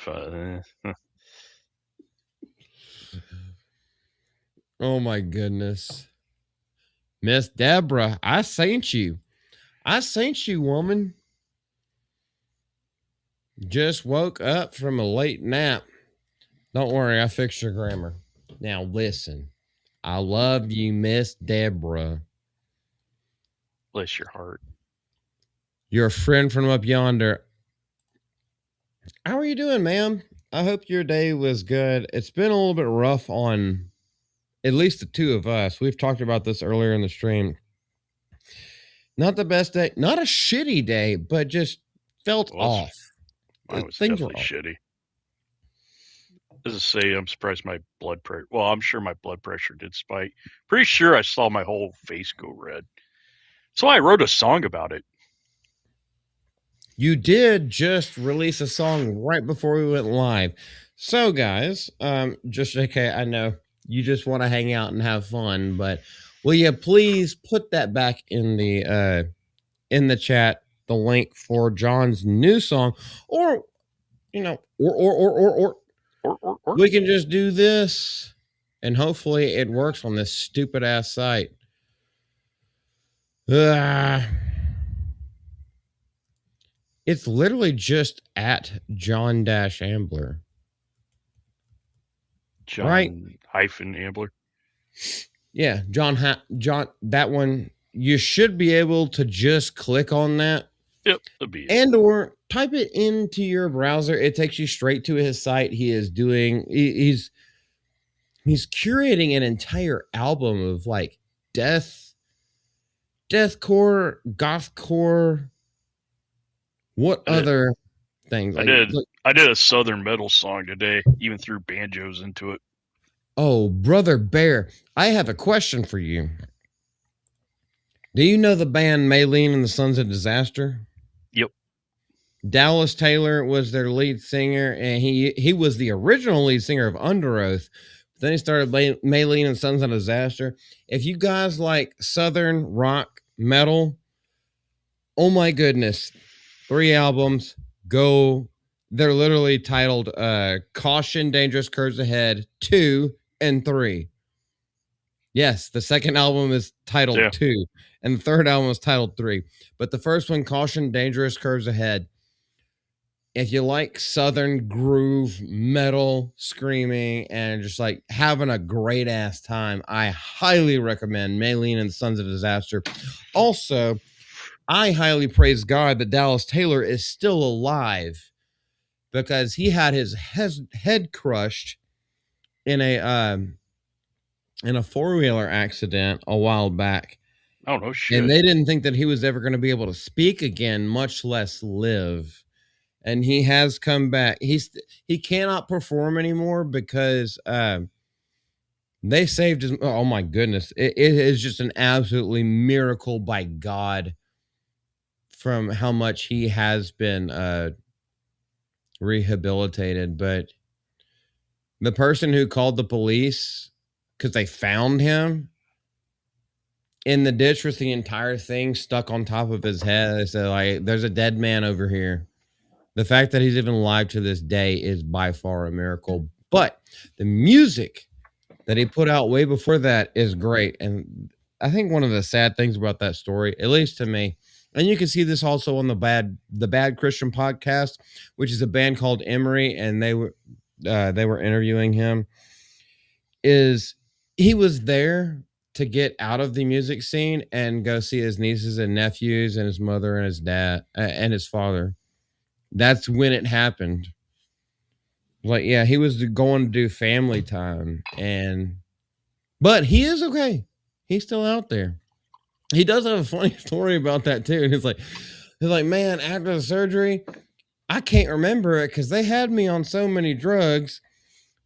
Oh my goodness, Miss Deborah, I sent you. I sent you, woman. Just woke up from a late nap. Don't worry, I fixed your grammar. Now listen. I love you, Miss Deborah.
Bless your heart.
You're a friend from up yonder. How are you doing, ma'am? I hope your day was good. It's been a little bit rough on at least the two of us. We've talked about this earlier in the stream. Not the best day, not a shitty day, but just felt off.
Mine was definitely shitty. As I say, I'm surprised my blood pressure. Well, I'm sure my blood pressure did spike. Pretty sure I saw my whole face go red. So I wrote a song about it.
You did just release a song right before we went live. So, guys, just okay, I know you just want to hang out and have fun, but will you please put that back in the chat, the link for John's new song, or you know,
Or.
we can just do this, and hopefully it works on this stupid ass site. Ah. It's literally just at John Dash Ambler. Right?
John-Ambler.
Yeah, John. That one. You should be able to just click on that,
Yep, that'd be it.
and or type it into your browser. It takes you straight to his site. He is doing. He's curating an entire album of like deathcore, gothcore. What other things?
I did a southern metal song today. Even threw banjos into it.
Oh, Brother Bear, I have a question for you. Do you know the band Maylene and the Sons of Disaster?
Yep.
Dallas Taylor was their lead singer, and he was the original lead singer of Under Oath. Then he started Maylene and Sons of Disaster. If you guys like Southern rock metal, oh my goodness, 3 albums. Go. They're literally titled Caution, Dangerous Curves Ahead 2 and 3. Yes, the second album is titled 2, and the third album is titled 3. But the first one, Caution, Dangerous Curves Ahead. If you like Southern groove, metal, screaming, and just like having a great ass time, I highly recommend Maylene and Sons of Disaster. Also, I highly praise God that Dallas Taylor is still alive, because he had his head crushed in a 4-wheeler accident a while back.
Oh, no shit.
And they didn't think that he was ever going to be able to speak again, much less live. And he has come back. He cannot perform anymore because they saved his. Oh my goodness! It is just an absolutely miracle by God from how much he has been rehabilitated. But the person who called the police because they found him in the ditch with the entire thing stuck on top of his head. They said, like, there's a dead man over here. The fact that he's even alive to this day is by far a miracle. But the music that he put out way before that is great. And I think one of the sad things about that story, at least to me, and you can see this also on the Bad Christian podcast, which is a band called Emery, and they were interviewing him, is he was there to get out of the music scene and go see his nieces and nephews and his mother and his dad and his father. That's when it happened. Like, yeah, he was going to do family time, but he is okay. He's still out there. He does have a funny story about that too. And he's like, man, after the surgery, I can't remember it because they had me on so many drugs.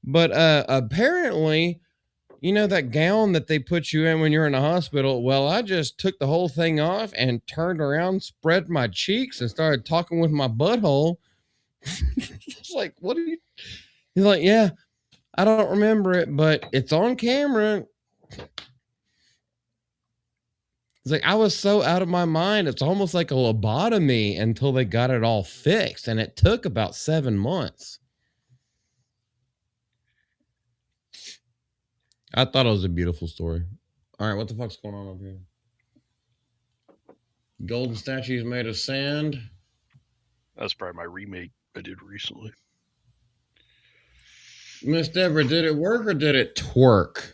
But apparently, you know that gown that they put you in when you're in the hospital? Well, I just took the whole thing off and turned around, spread my cheeks, and started talking with my butthole. It's like, what are you? He's like, yeah, I don't remember it, but it's on camera. It's like, I was so out of my mind. It's almost like a lobotomy until they got it all fixed. And it took about 7 months. I thought it was a beautiful story. All right, what the fuck's going on over here? Golden statues made of sand.
That's probably my remake I did recently.
Miss Deborah, did it work or did it twerk?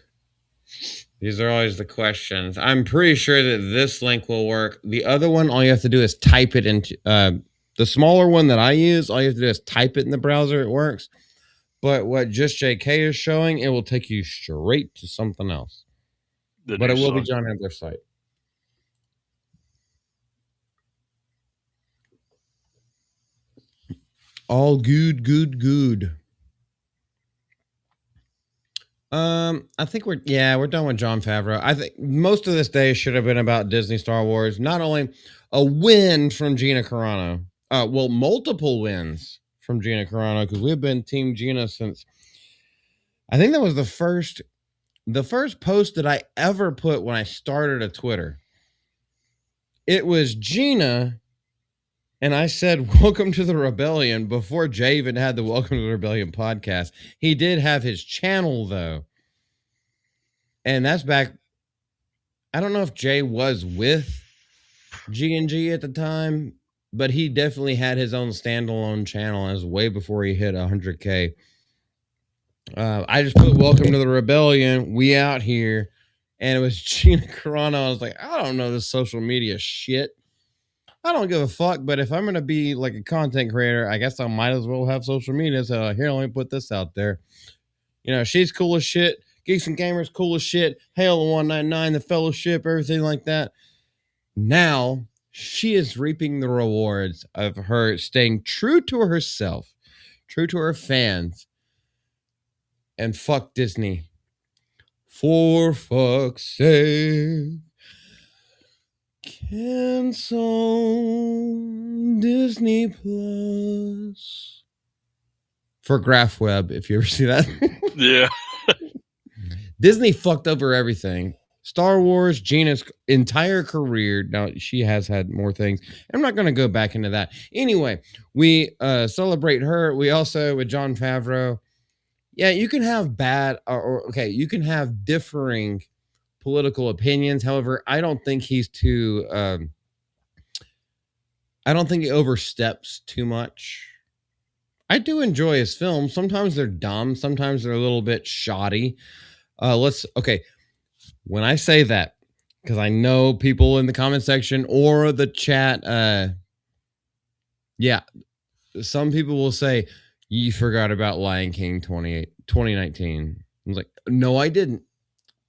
These are always the questions. I'm pretty sure that this link will work. The other one, all you have to do is type it into the smaller one that I use. All you have to do is type it in the browser. It works. But what Just JK is showing, it will take you straight to something else. But it will be John Ambler's site. All good. I think we're done with John Favreau. I think most of this day should have been about Disney Star Wars. Not only a win from Gina Carano, well, multiple wins from Gina Carano because we've been Team Gina since I think that was the first post that I ever put when I started a Twitter. It was Gina, and I said, "Welcome to the Rebellion" before Jay even had the Welcome to the Rebellion podcast. He did have his channel though, and that's back. I don't know if Jay was with G&G at the time, but he definitely had his own standalone channel. As way before he hit 100K. I just put "Welcome to the Rebellion." We out here, and it was Gina Carano. I was like, I don't know this social media shit. I don't give a fuck. But if I'm gonna be like a content creator, I guess I might as well have social media. So here, let me put this out there. She's cool as shit. Geeks and Gamers cool as shit. Hail the 199, the Fellowship, everything like that. Now she is reaping the rewards of her staying true to herself, true to her fans, and fuck Disney. For fuck's sake, cancel Disney Plus. For Graph Web, if you ever see that.
Yeah.
Disney fucked over everything. Star Wars, Gina's entire career. Now, she has had more things. I'm not going to go back into that. Anyway, we celebrate her. We also, with Jon Favreau, yeah, you can have you can have differing political opinions. However, I don't think he's too, I don't think he oversteps too much. I do enjoy his films. Sometimes they're dumb. Sometimes they're a little bit shoddy. When I say that, because I know people in the comment section or the chat, some people will say, you forgot about Lion King 2019. I was like, no, I didn't.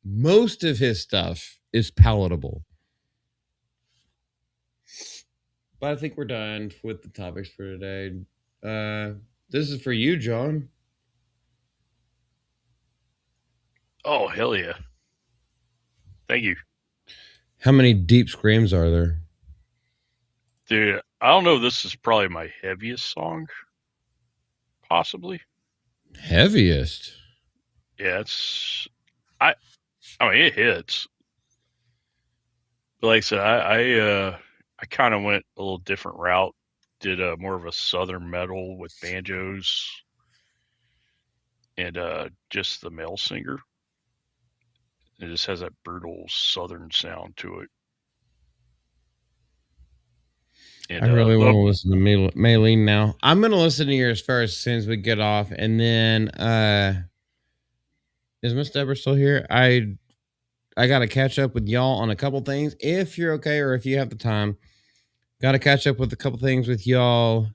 Most of his stuff is palatable. But I think we're done with the topics for today. This is for you, John.
Oh, hell yeah. Thank you.
How many deep screams are there?
Dude, I don't know if this is probably my heaviest song. Possibly.
Heaviest?
Yeah, I mean, it hits. But like I said, I kind of went a little different route. Did more of a southern metal with banjos and just the male singer. It just has that brutal southern sound to it. And
I really want to listen to Maylene now. I'm going to listen to yours first as soon as we get off. And then, is Miss Deborah still here? I got to catch up with y'all on a couple things. If you're okay or if you have the time, got to catch up with a couple things with y'all.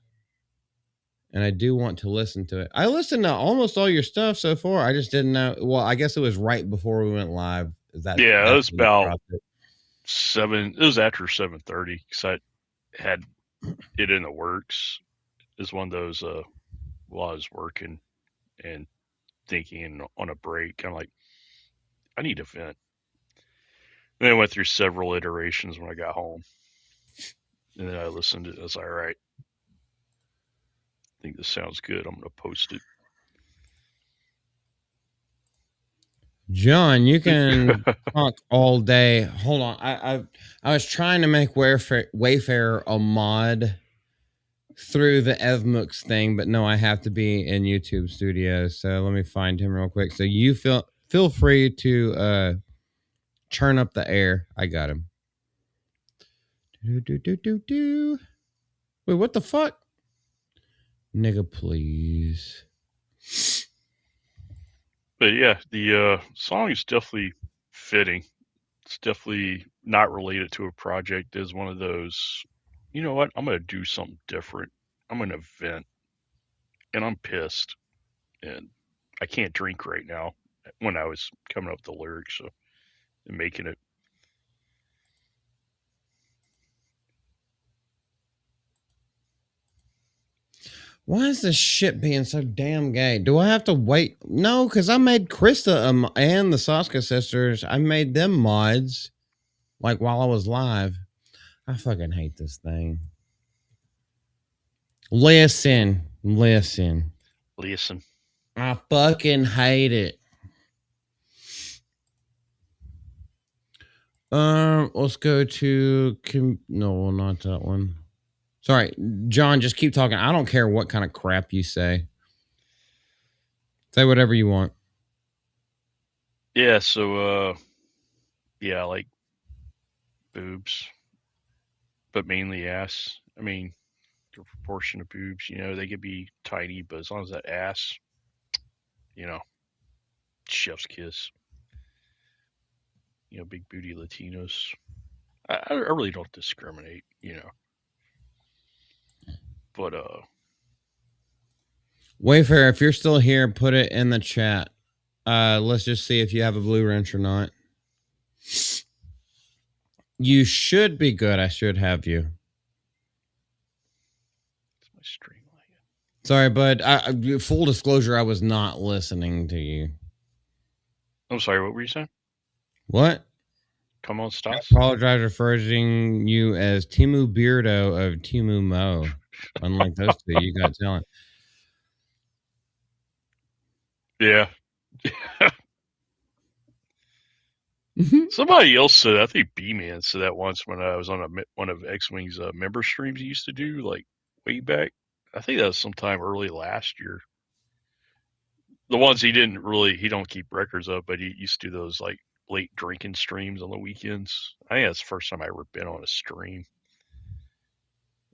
And I do want to listen to it. I listened to almost all your stuff so far. I just didn't know. Well, I guess it was right before we went live.
yeah, it was about 7. It was after 7:30 because I had it in the works. It's one of those while I was working and thinking on a break. I'm like, I need a vent. And then I went through several iterations when I got home. And then I listened to it. I was like, all right, I think this sounds good. I'm going to post it.
John, you can talk all day. Hold on. I was trying to make Wayfarer a mod through the Evmux thing, but no, I have to be in YouTube Studios. So let me find him real quick. So you feel free to churn up the air. I got him. Wait, what the fuck? Nigga, please.
But yeah, the song is definitely fitting. It's definitely not related to a project. It's one of those, you know what? I'm going to do something different. I'm going to vent. And I'm pissed. And I can't drink right now when I was coming up with the lyrics so, and making it.
Why is this shit being so damn gay? Do I have to wait? No, because I made Krista and the Saska sisters. I made them mods like while I was live. I fucking hate this thing. Listen. I fucking hate it. Let's go to no, not that one. Sorry, John, just keep talking. I don't care what kind of crap you say. Say whatever you want.
Yeah, so yeah, like boobs, but mainly ass. I mean, the proportion of boobs, they could be tiny, but as long as that ass, chef's kiss. Big booty Latinos. I really don't discriminate, But
Wayfair, if you're still here, put it in the chat. Let's just see if you have a blue wrench or not. You should be good. I should have you.
It's my stream lagging.
Sorry, bud. Full disclosure, I was not listening to you.
I'm sorry, what were you saying?
What?
Come on, Stas.
I apologize referring you as Timu Beardo of Timu Mo. Unlike those two, you got talent.
Yeah. Somebody else said that. I think B-Man said that once when I was on one of X-Wing's member streams he used to do, like, way back. I think that was sometime early last year. The ones he don't keep records of, but he used to do those, like, late drinking streams on the weekends. I think that's the first time I ever been on a stream.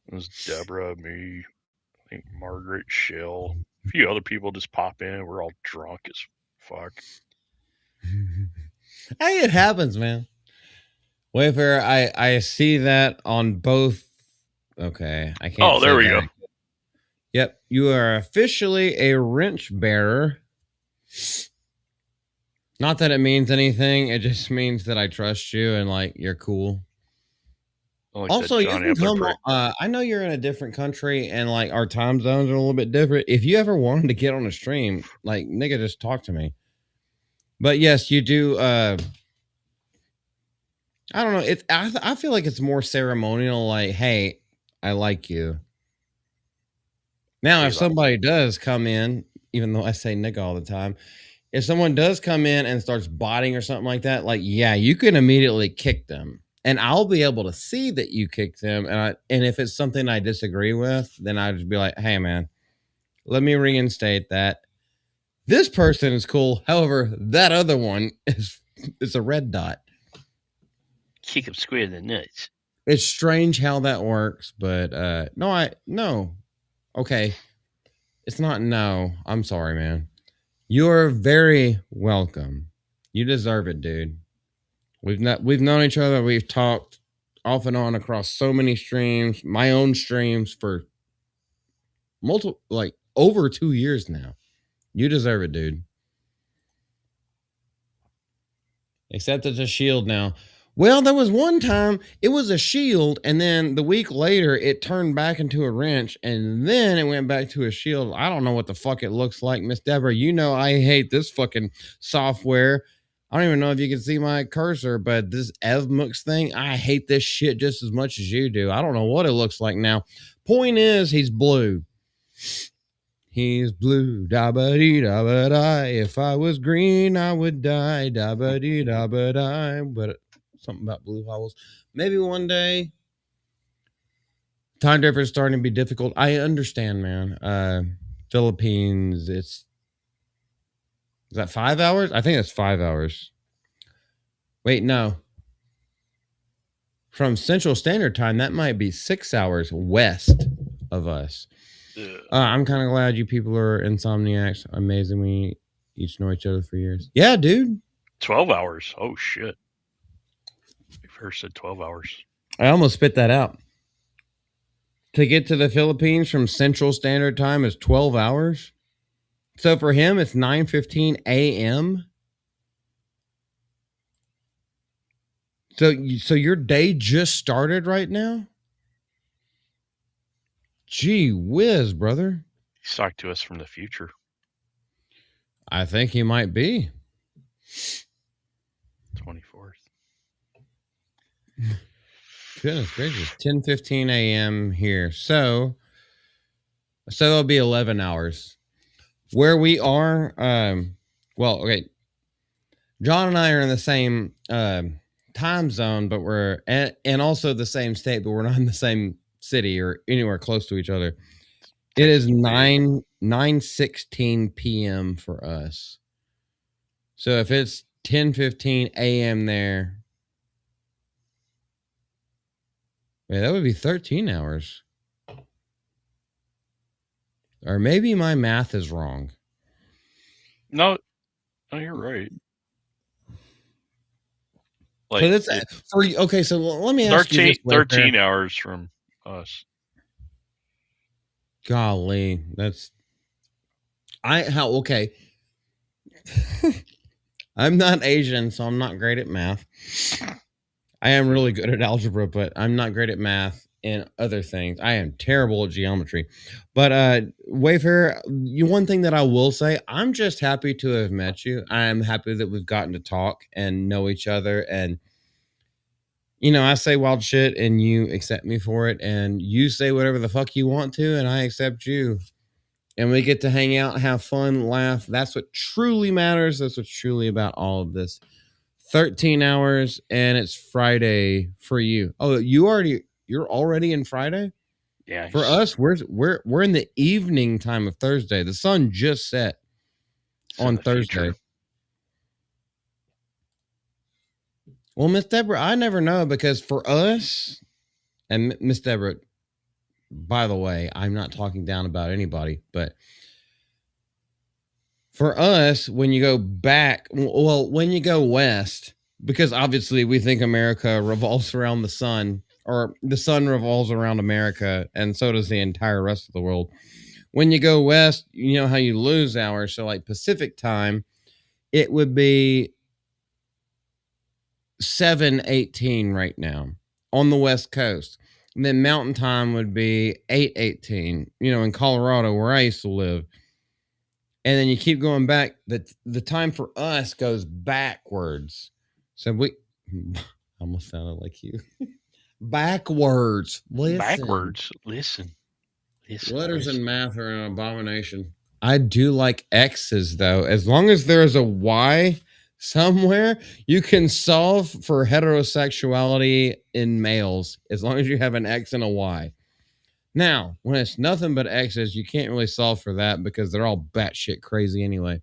It was Deborah, me, I think Margaret, Shell, a few other people just pop in. We're all drunk as fuck.
Hey, it happens, man. Wayfair, I see that on both. Okay, I can't.
Oh, there we go.
Yep, you are officially a wrench bearer. Not that it means anything. It just means that I trust you and like you're cool. Like also, you can come. I know you're in a different country and like our time zones are a little bit different. If you ever wanted to get on a stream, like nigga, just talk to me. But yes, you do. I don't know. I feel like it's more ceremonial. Like, hey, I like you. Now, if somebody does come in, even though I say nigga all the time, if someone does come in and starts botting or something like that, like, yeah, you can immediately kick them. And I'll be able to see that you kicked them. And if it's something I disagree with, then I'd just be like, hey, man, let me reinstate that. This person is cool. However, that other one is a red dot.
Kick him square in the nuts.
It's strange how that works, but no. Okay. It's not no. I'm sorry, man. You're very welcome. You deserve it, dude. We've known each other. We've talked off and on across so many streams, my own streams for multiple, like over 2 years now. You deserve it, dude. Except it's a shield now. Well, there was one time it was a shield, and then the week later it turned back into a wrench, and then it went back to a shield. I don't know what the fuck it looks like, Miss Deborah. You know I hate this fucking software. I don't even know if you can see my cursor, but this EvMux thing, I hate this shit just as much as you do. I don't know what it looks like now. Point is, he's blue. He's blue, da ba dee da ba da. If I was green, I would die, da ba dee da ba da. But something about blue holes. Maybe one day. Time difference starting to be difficult. I understand, man. Philippines, is that 5 hours? I think it's 5 hours. Wait, no. From Central Standard Time, that might be 6 hours west of us. I'm kind of glad you people are insomniacs. Amazing. We each know each other for years. Yeah, dude.
12 hours. Oh, shit. You first said 12 hours.
I almost spit that out. To get to the Philippines from Central Standard Time is 12 hours. So for him, it's 9:15 a.m. So your day just started right now? Gee whiz, brother.
He's talking to us from the future.
I think he might be.
24th.
Goodness gracious. 10:15 a.m. here. So it'll be 11 hours. Where we are, well, okay. John and I are in the same time zone, but we're and also the same state, but we're not in the same city or anywhere close to each other. It is 9:16 p.m. for us. So if it's 10:15 a.m. there, yeah, that would be 13 hours. Or maybe my math is wrong.
No, you're right.
Like so that's for okay. So let me ask
13,
you this:
13 hours from us.
Golly, that's okay. I'm not Asian, so I'm not great at math. I am really good at algebra, but I'm not great at math and other things. I am terrible at geometry. But Wayfair, one thing that I will say, I'm just happy to have met you. I'm happy that we've gotten to talk and know each other. And, you know, I say wild shit and you accept me for it. And you say whatever the fuck you want to, and I accept you. And we get to hang out, have fun, laugh. That's what truly matters. That's what's truly about all of this. 13 hours, and it's Friday for you. Oh, you're already in Friday?
Yeah.
For us, we're in the evening time of Thursday. The sun just set on Thursday. Future. Well, Miss Deborah, I never know, because for us, and Miss Deborah, by the way, I'm not talking down about anybody, but for us, when you go back, well, when you go west, because obviously we think America revolves around the sun, or the sun revolves around America, and so does the entire rest of the world. When you go west, you know how you lose hours. So like Pacific time, it would be 7:18 right now on the West Coast. And then Mountain time would be 8:18, you know, in Colorado, where I used to live. And then you keep going back. The time for us goes backwards. So we almost sounded like you. Backwards.
Listen.
Letters and math are an abomination. I do like X's, though. As long as there is a Y somewhere, you can solve for heterosexuality in males. As long as you have an X and a Y. Now, when it's nothing but X's, you can't really solve for that because they're all batshit crazy anyway.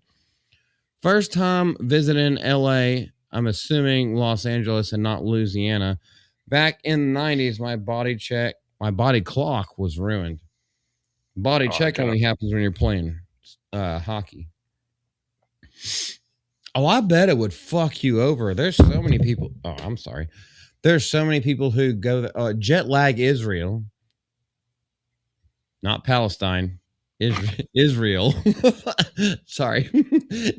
First time visiting LA, I'm assuming Los Angeles and not Louisiana. Back in the 90s, my body clock was ruined. Body check only happens when you're playing hockey. Oh, I bet it would fuck you over. There's so many people. Oh, I'm sorry. There's so many people who go jet lag Israel. Not Palestine, Israel. Sorry.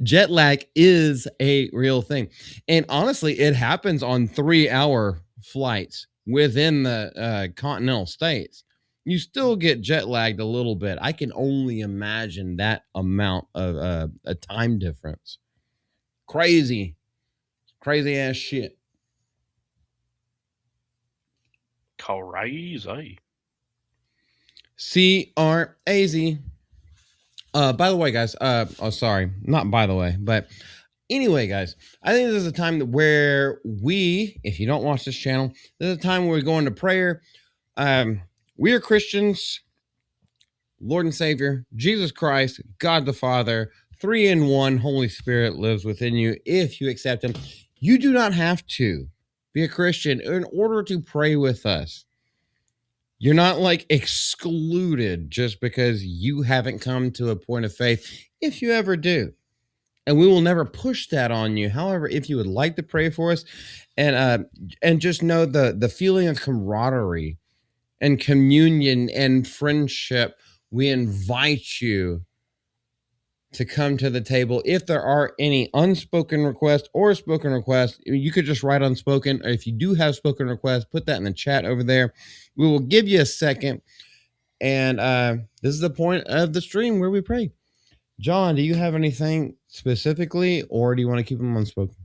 Jet lag is a real thing. And honestly, it happens on 3-hour flights within the continental states. You still get jet lagged a little bit. I can only imagine that amount of a time difference. Crazy ass shit.
Crazy.
C-R-A-Z. By the way, guys, sorry, not by the way, but anyway, guys, I think this is a time where we, if you don't watch this channel, this is a time where we go into prayer. We are Christians, Lord and Savior, Jesus Christ, God the Father, 3-in-1, Holy Spirit lives within you. If you accept him, you do not have to be a Christian in order to pray with us. You're not like excluded just because you haven't come to a point of faith, if you ever do. And we will never push that on you. However, if you would like to pray for us and just know the feeling of camaraderie and communion and friendship, we invite you to come to the table. If there are any unspoken requests or spoken requests, you could just write unspoken. Or if you do have spoken requests, put that in the chat over there. We will give you a second. And this is the point of the stream where we pray. John, do you have anything specifically, or do you want to keep them unspoken?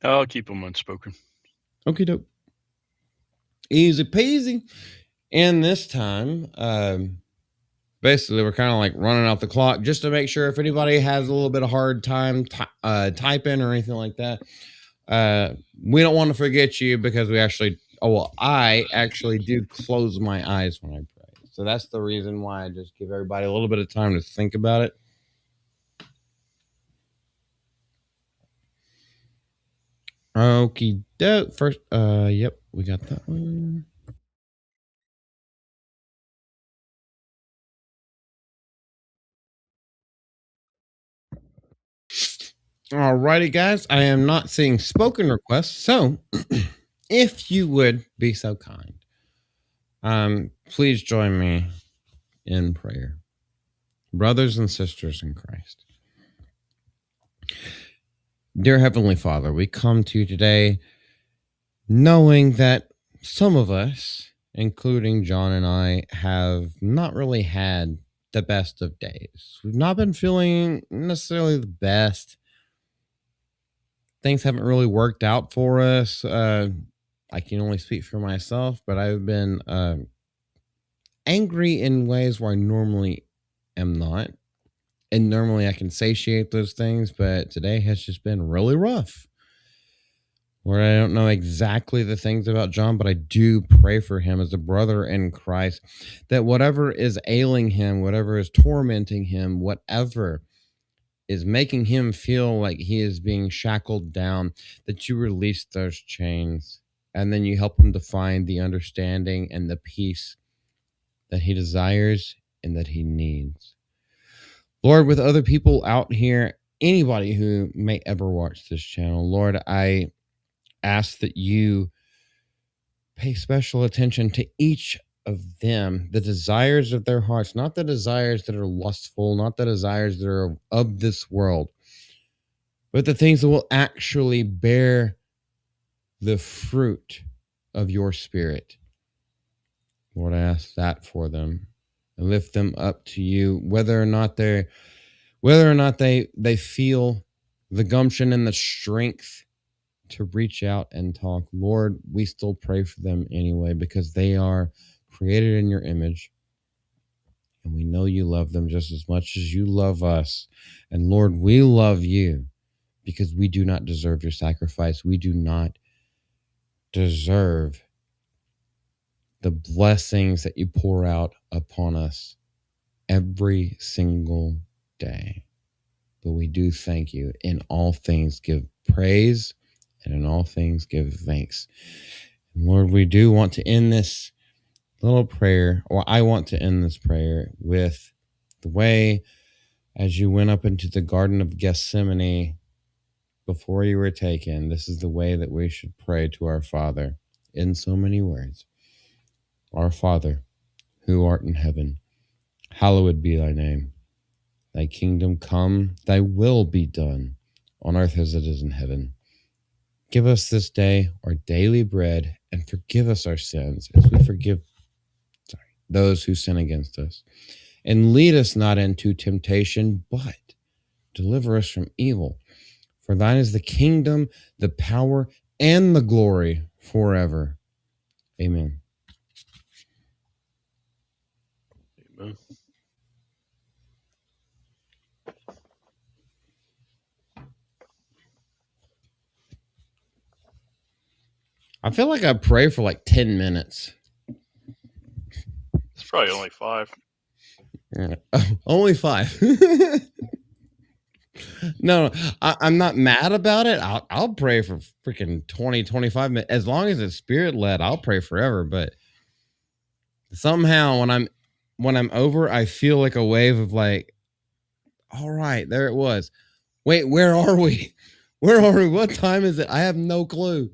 I'll keep them unspoken.
Okay, dope. Easy peasy. And this time, basically, we're kind of like running out the clock just to make sure if anybody has a little bit of hard time typing or anything like that. We don't want to forget you because we actually, I actually do close my eyes when I pray. So that's the reason why I just give everybody a little bit of time to think about it. Okie doke. First, yep, we got that one. Alrighty, guys. I am not seeing spoken requests, so if you would be so kind, please join me in prayer. Brothers and sisters in Christ. Dear Heavenly Father, we come to you today knowing that some of us, including John and I, have not really had the best of days. We've not been feeling necessarily the best. Things haven't really worked out for us. I can only speak for myself, but I've been angry in ways where I normally am not. And normally I can satiate those things, but today has just been really rough. Where I don't know exactly the things about John, but I do pray for him as a brother in Christ, that whatever is ailing him, whatever is tormenting him, whatever is making him feel like he is being shackled down, that you release those chains and then you help him to find the understanding and the peace that he desires and that he needs. Lord, with other people out here, anybody who may ever watch this channel, Lord, I ask that you pay special attention to each of them, the desires of their hearts, not the desires that are lustful, not the desires that are of this world, but the things that will actually bear the fruit of your spirit. Lord, I ask that for them and lift them up to you, whether or not they feel the gumption and the strength to reach out and talk. Lord, we still pray for them anyway because they are created in your image. And we know you love them just as much as you love us. And Lord, we love you because we do not deserve your sacrifice. We do not deserve the blessings that you pour out upon us every single day. But we do thank you. In all things, give praise, and in all things, give thanks. And Lord, we do want to end this little prayer, or I want to end this prayer with the way as you went up into the Garden of Gethsemane before you were taken. This is the way that we should pray to our Father in so many words. Our Father, who art in heaven, hallowed be thy name. Thy kingdom come, thy will be done, on earth as it is in heaven. Give us this day our daily bread, and forgive us our sins as we forgive those who sin against us. And lead us not into temptation, but deliver us from evil. For thine is the kingdom, the power, and the glory forever. Amen.
Amen.
I feel like I pray for like 10 minutes.
It's probably only 5.
Only 5. No, I'm not mad about it. I'll pray for freaking 20, 25 minutes. As long as it's spirit led, I'll pray forever. But somehow when I'm over, I feel like a wave of like, all right, there it was. Wait, where are we? Where are we? What time is it? I have no clue.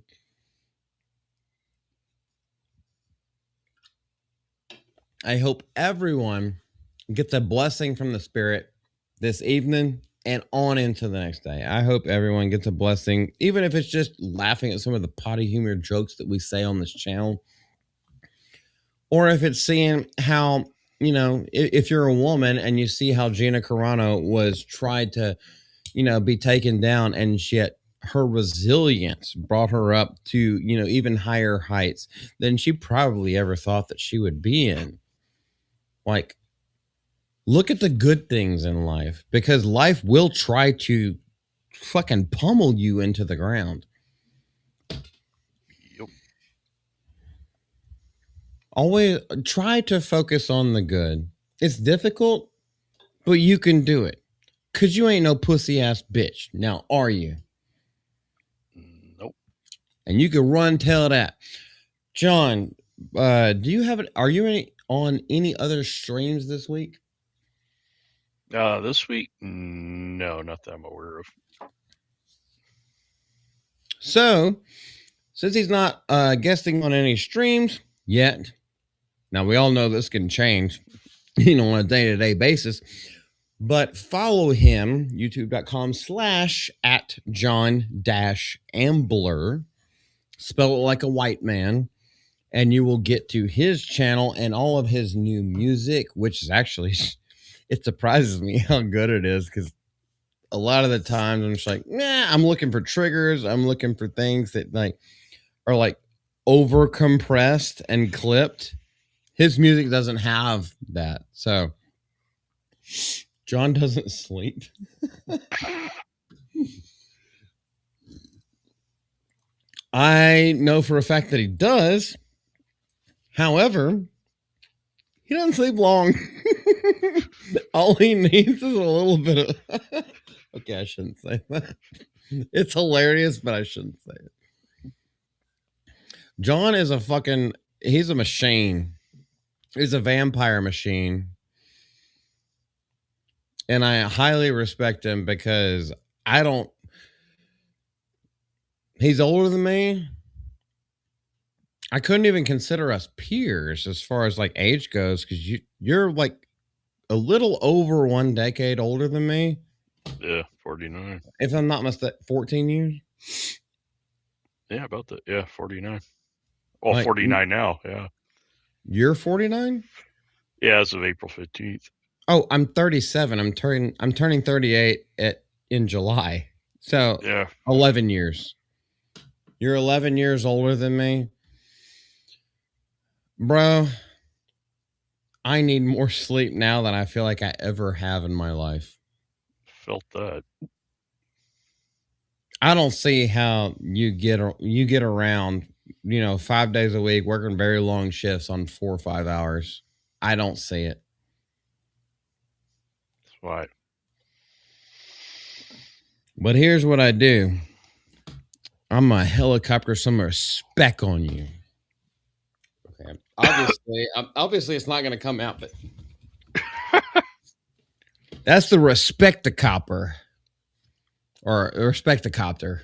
I hope everyone gets a blessing from the Spirit this evening and on into the next day. I hope everyone gets a blessing, even if it's just laughing at some of the potty humor jokes that we say on this channel, or if it's seeing how you know, if you're a woman and you see how Gina Carano was tried to, you know, be taken down, and yet her resilience brought her up to, you know, even higher heights than she probably ever thought that she would be in. Like, look at the good things in life, because life will try to fucking pummel you into the ground.
Yep.
Always try to focus on the good. It's difficult, but you can do it. Cause you ain't no pussy ass bitch. Now, are you?
Nope.
And you can run tell that. John, do you have it? Are you on any other streams this week?
This week, no, not that I'm aware of.
So, since he's not guesting on any streams yet, now we all know this can change, you know, on a day-to-day basis. But follow him, youtube.com/@John-Ambler. Spell it like a white man. And you will get to his channel and all of his new music, which is actually, it surprises me how good it is, because a lot of the times I'm just like, nah, I'm looking for triggers. I'm looking for things that like are like over compressed and clipped. His music doesn't have that. So John doesn't sleep. I know for a fact that he does. However, he doesn't sleep long. All he needs is a little bit of... Okay, I shouldn't say that. It's hilarious, but I shouldn't say it. John is a fucking... He's a machine. He's a vampire machine. And I highly respect him, because I don't... He's older than me. I couldn't even consider us peers as far as like age goes, because you're like a little over 1 decade older than me.
Yeah, 49.
If I'm not mistaken, 14 years.
Yeah, about that. Yeah, 49. Well,
Like,
49 now. Yeah.
You're 49?
Yeah, as of April 15th.
Oh, I'm 37. I'm turning 38 in July. So
Yeah.
11 years. You're 11 years older than me. Bro, I need more sleep now than I feel like I ever have in my life.
Felt that.
I don't see how you get around, you know, 5 days a week, working very long shifts on 4 or 5 hours. I don't see it.
That's why.
But here's what I do. I'm a helicopter some respect on you. Okay. Obviously it's not going to come out, but that's the respect the copper. Or respect the copter.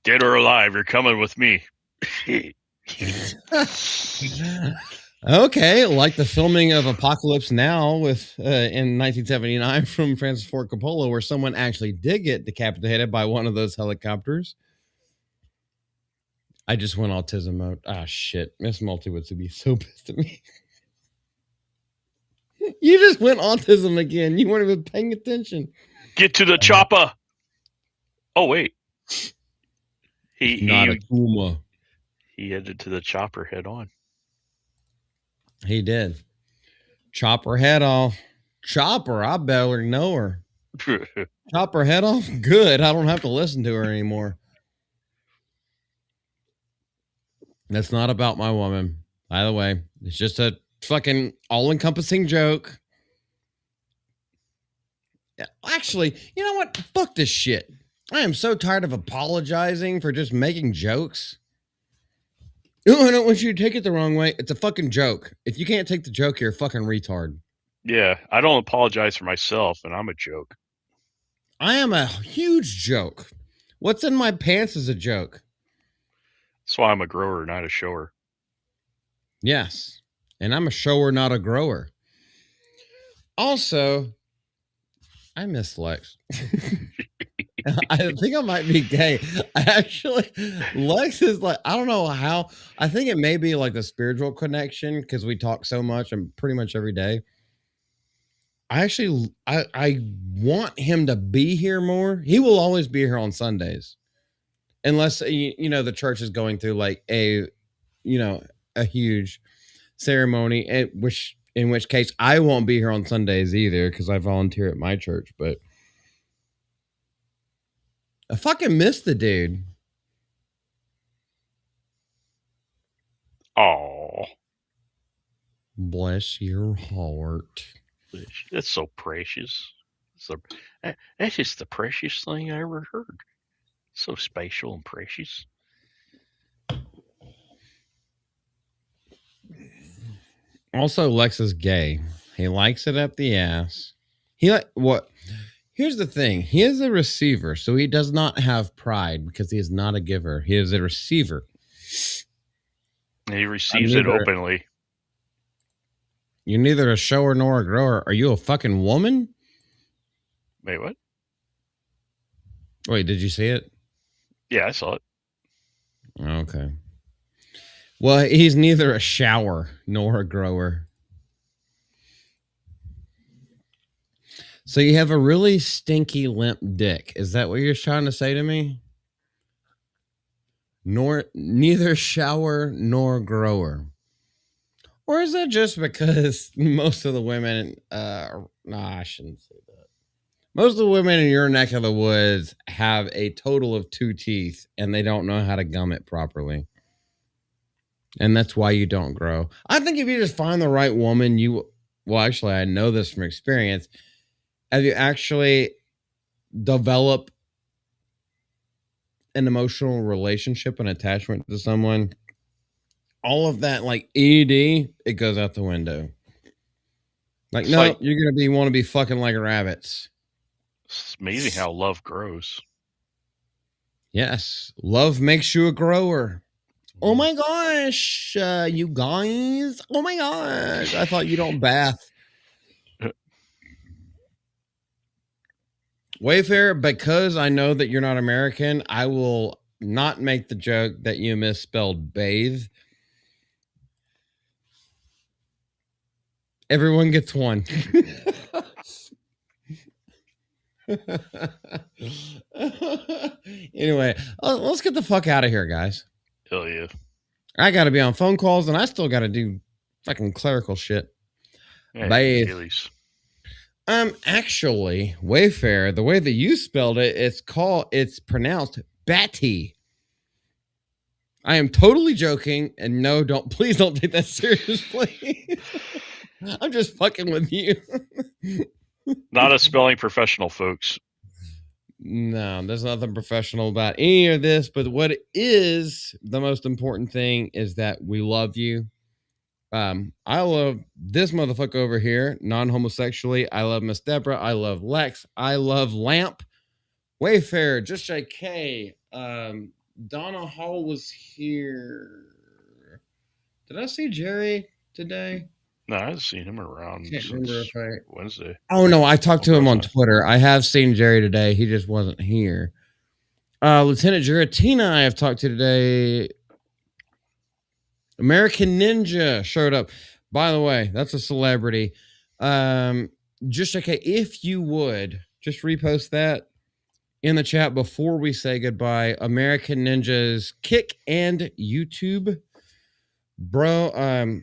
Dead or alive, you're coming with me.
Okay, like the filming of Apocalypse Now with in 1979 from Francis Ford Coppola, where someone actually did get decapitated by one of those helicopters. I just went autism mode. Ah, shit. Miss Malty would be so pissed at me. You just went autism again. You weren't even paying attention.
Get to the chopper. Oh, wait.
He a tumor.
He headed to the chopper head on.
He did. Chop her head off. Chopper, I better know her. Chop her head off? Good. I don't have to listen to her anymore. That's not about my woman. By the way, it's just a fucking all-encompassing joke. Actually, you know what? Fuck this shit. I am so tired of apologizing for just making jokes. Oh, I don't want you to take it the wrong way. It's a fucking joke. If you can't take the joke, you're a fucking retard.
Yeah, I don't apologize for myself, and I'm a joke.
I am a huge joke. What's in my pants is a joke.
That's why I'm a grower, not a shower.
Yes. And I'm a shower, not a grower. Also, I miss Lex. I think I might be gay. Lex is like, I don't know how. I think it may be like the spiritual connection because we talk so much and pretty much every day. I want him to be here more. He will always be here on Sundays, unless the church is going through like a huge ceremony, in which case I won't be here on Sundays either because I volunteer at my church. But I fucking miss the dude.
Oh,
bless your heart.
That's so precious. That's just the precious thing I ever heard. So spatial and precious.
Also, Lex is gay. He likes it up the ass. What? Here's the thing. He is a receiver, so he does not have pride because he is not a giver. He is a receiver.
And he receives it openly.
You're neither a shower nor a grower. Are you a fucking woman?
Wait, what?
Wait, did you see it?
Yeah, I saw it.
Okay. Well, he's neither a shower nor a grower. So you have a really stinky limp dick. Is that what you're trying to say to me? Neither shower nor grower. Or is that just because most of the women, I shouldn't say that. Most of the women in your neck of the woods have a total of 2 teeth and they don't know how to gum it properly. And that's why you don't grow. I think if you just find the right woman, actually, I know this from experience. Have you actually develop an emotional relationship and attachment to someone, all of that, like ED, it goes out the window. Like, no, you're going to want to be fucking like rabbits.
It's amazing how love grows.
Yes. Love makes you a grower. Oh my gosh, you guys. Oh my gosh. I thought you don't bath. Wayfair, because I know that you're not American, I will not make the joke that you misspelled bathe. Everyone gets one. Anyway, let's get the fuck out of here, guys.
Hell yeah.
I got to be on phone calls, and I still got to do fucking clerical shit.
Yeah,
bathe.
Actually,
Wayfair, the way that you spelled it, it's pronounced Batty. I am totally joking, and no, please don't take that seriously. I'm just fucking with you.
Not a spelling professional, folks.
No, there's nothing professional about any of this, but what is the most important thing is that we love you. I love this motherfucker over here, non-homosexually. I love Miss Deborah. I love Lex. I love Lamp. Wayfair, Just JK. Donna Hall was here. Did I see Jerry today?
No, I've seen him around since Wednesday.
Oh, no, I talked to him on Twitter. I have seen Jerry today. He just wasn't here. Lieutenant Giratina I have talked to today. American Ninja showed up. By the way, that's a celebrity. Just okay, if you would just repost that in the chat before we say goodbye. American Ninja's Kick and YouTube, bro.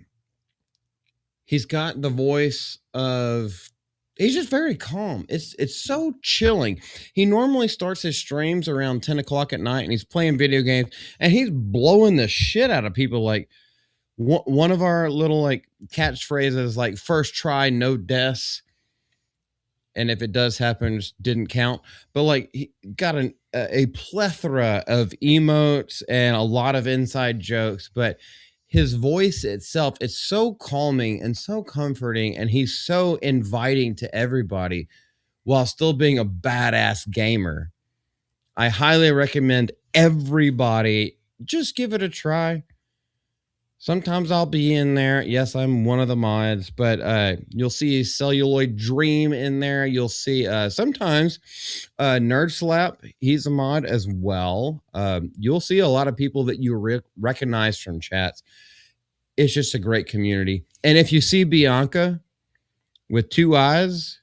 He's got the voice of. He's just very calm. It's so chilling. He normally starts his streams around 10 o'clock at night, and he's playing video games, and he's blowing the shit out of people. Like one of our little like catchphrases, like first try, no deaths, and if it does happen, just didn't count. But like he got a plethora of emotes and a lot of inside jokes, but his voice itself, it's so calming and so comforting, and he's so inviting to everybody while still being a badass gamer. I highly recommend everybody just give it a try. Sometimes I'll be in there. Yes, I'm one of the mods, but you'll see Celluloid Dream in there. You'll see sometimes Nerd Slap. He's a mod as well. You'll see a lot of people that you recognize from chats. It's just a great community. And if you see Bianca with 2 eyes,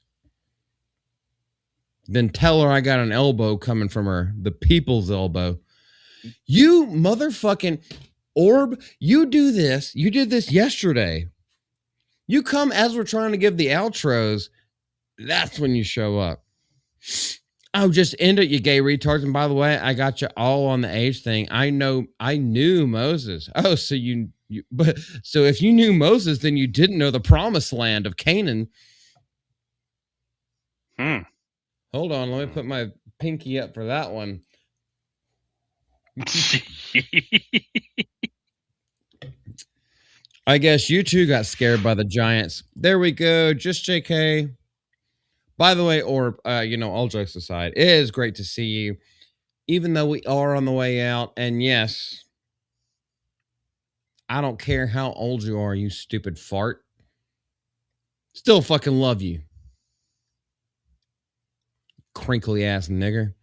then tell her I got an elbow coming from her, the people's elbow. You motherfucking Orb, you do this. You did this yesterday. You come as we're trying to give the outros. That's when you show up. Oh, just end it, you gay retards. And by the way, I got you all on the age thing. I knew Moses. Oh, so so if you knew Moses, then you didn't know the promised land of Canaan. Hold on, let me put my pinky up for that one. I guess you two got scared by the giants. There we go. Just JK. By the way, Orb, all jokes aside, it is great to see you, even though we are on the way out. And yes, I don't care how old you are, you stupid fart. Still fucking love you. Crinkly ass nigger.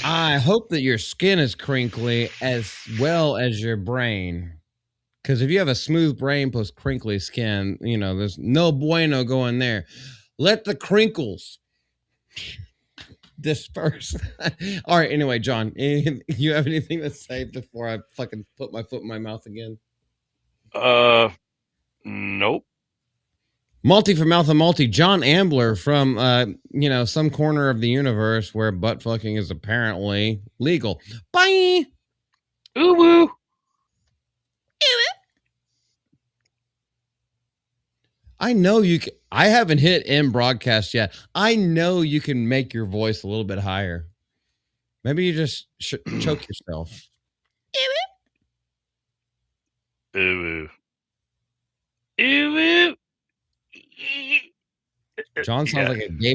I hope that your skin is crinkly as well as your brain. Because if you have a smooth brain plus crinkly skin, there's no bueno going there. Let the crinkles disperse. All right. Anyway, John, you have anything to say before I fucking put my foot in my mouth again?
Nope.
Malty from Mouth of Malty, John Ambler from some corner of the universe where butt fucking is apparently legal. Bye.
Ooh woo.
I know you can. I haven't hit end broadcast yet. I know you can make your voice a little bit higher. Maybe you just choke yourself.
Ooh. Ooh.
John sounds like a gay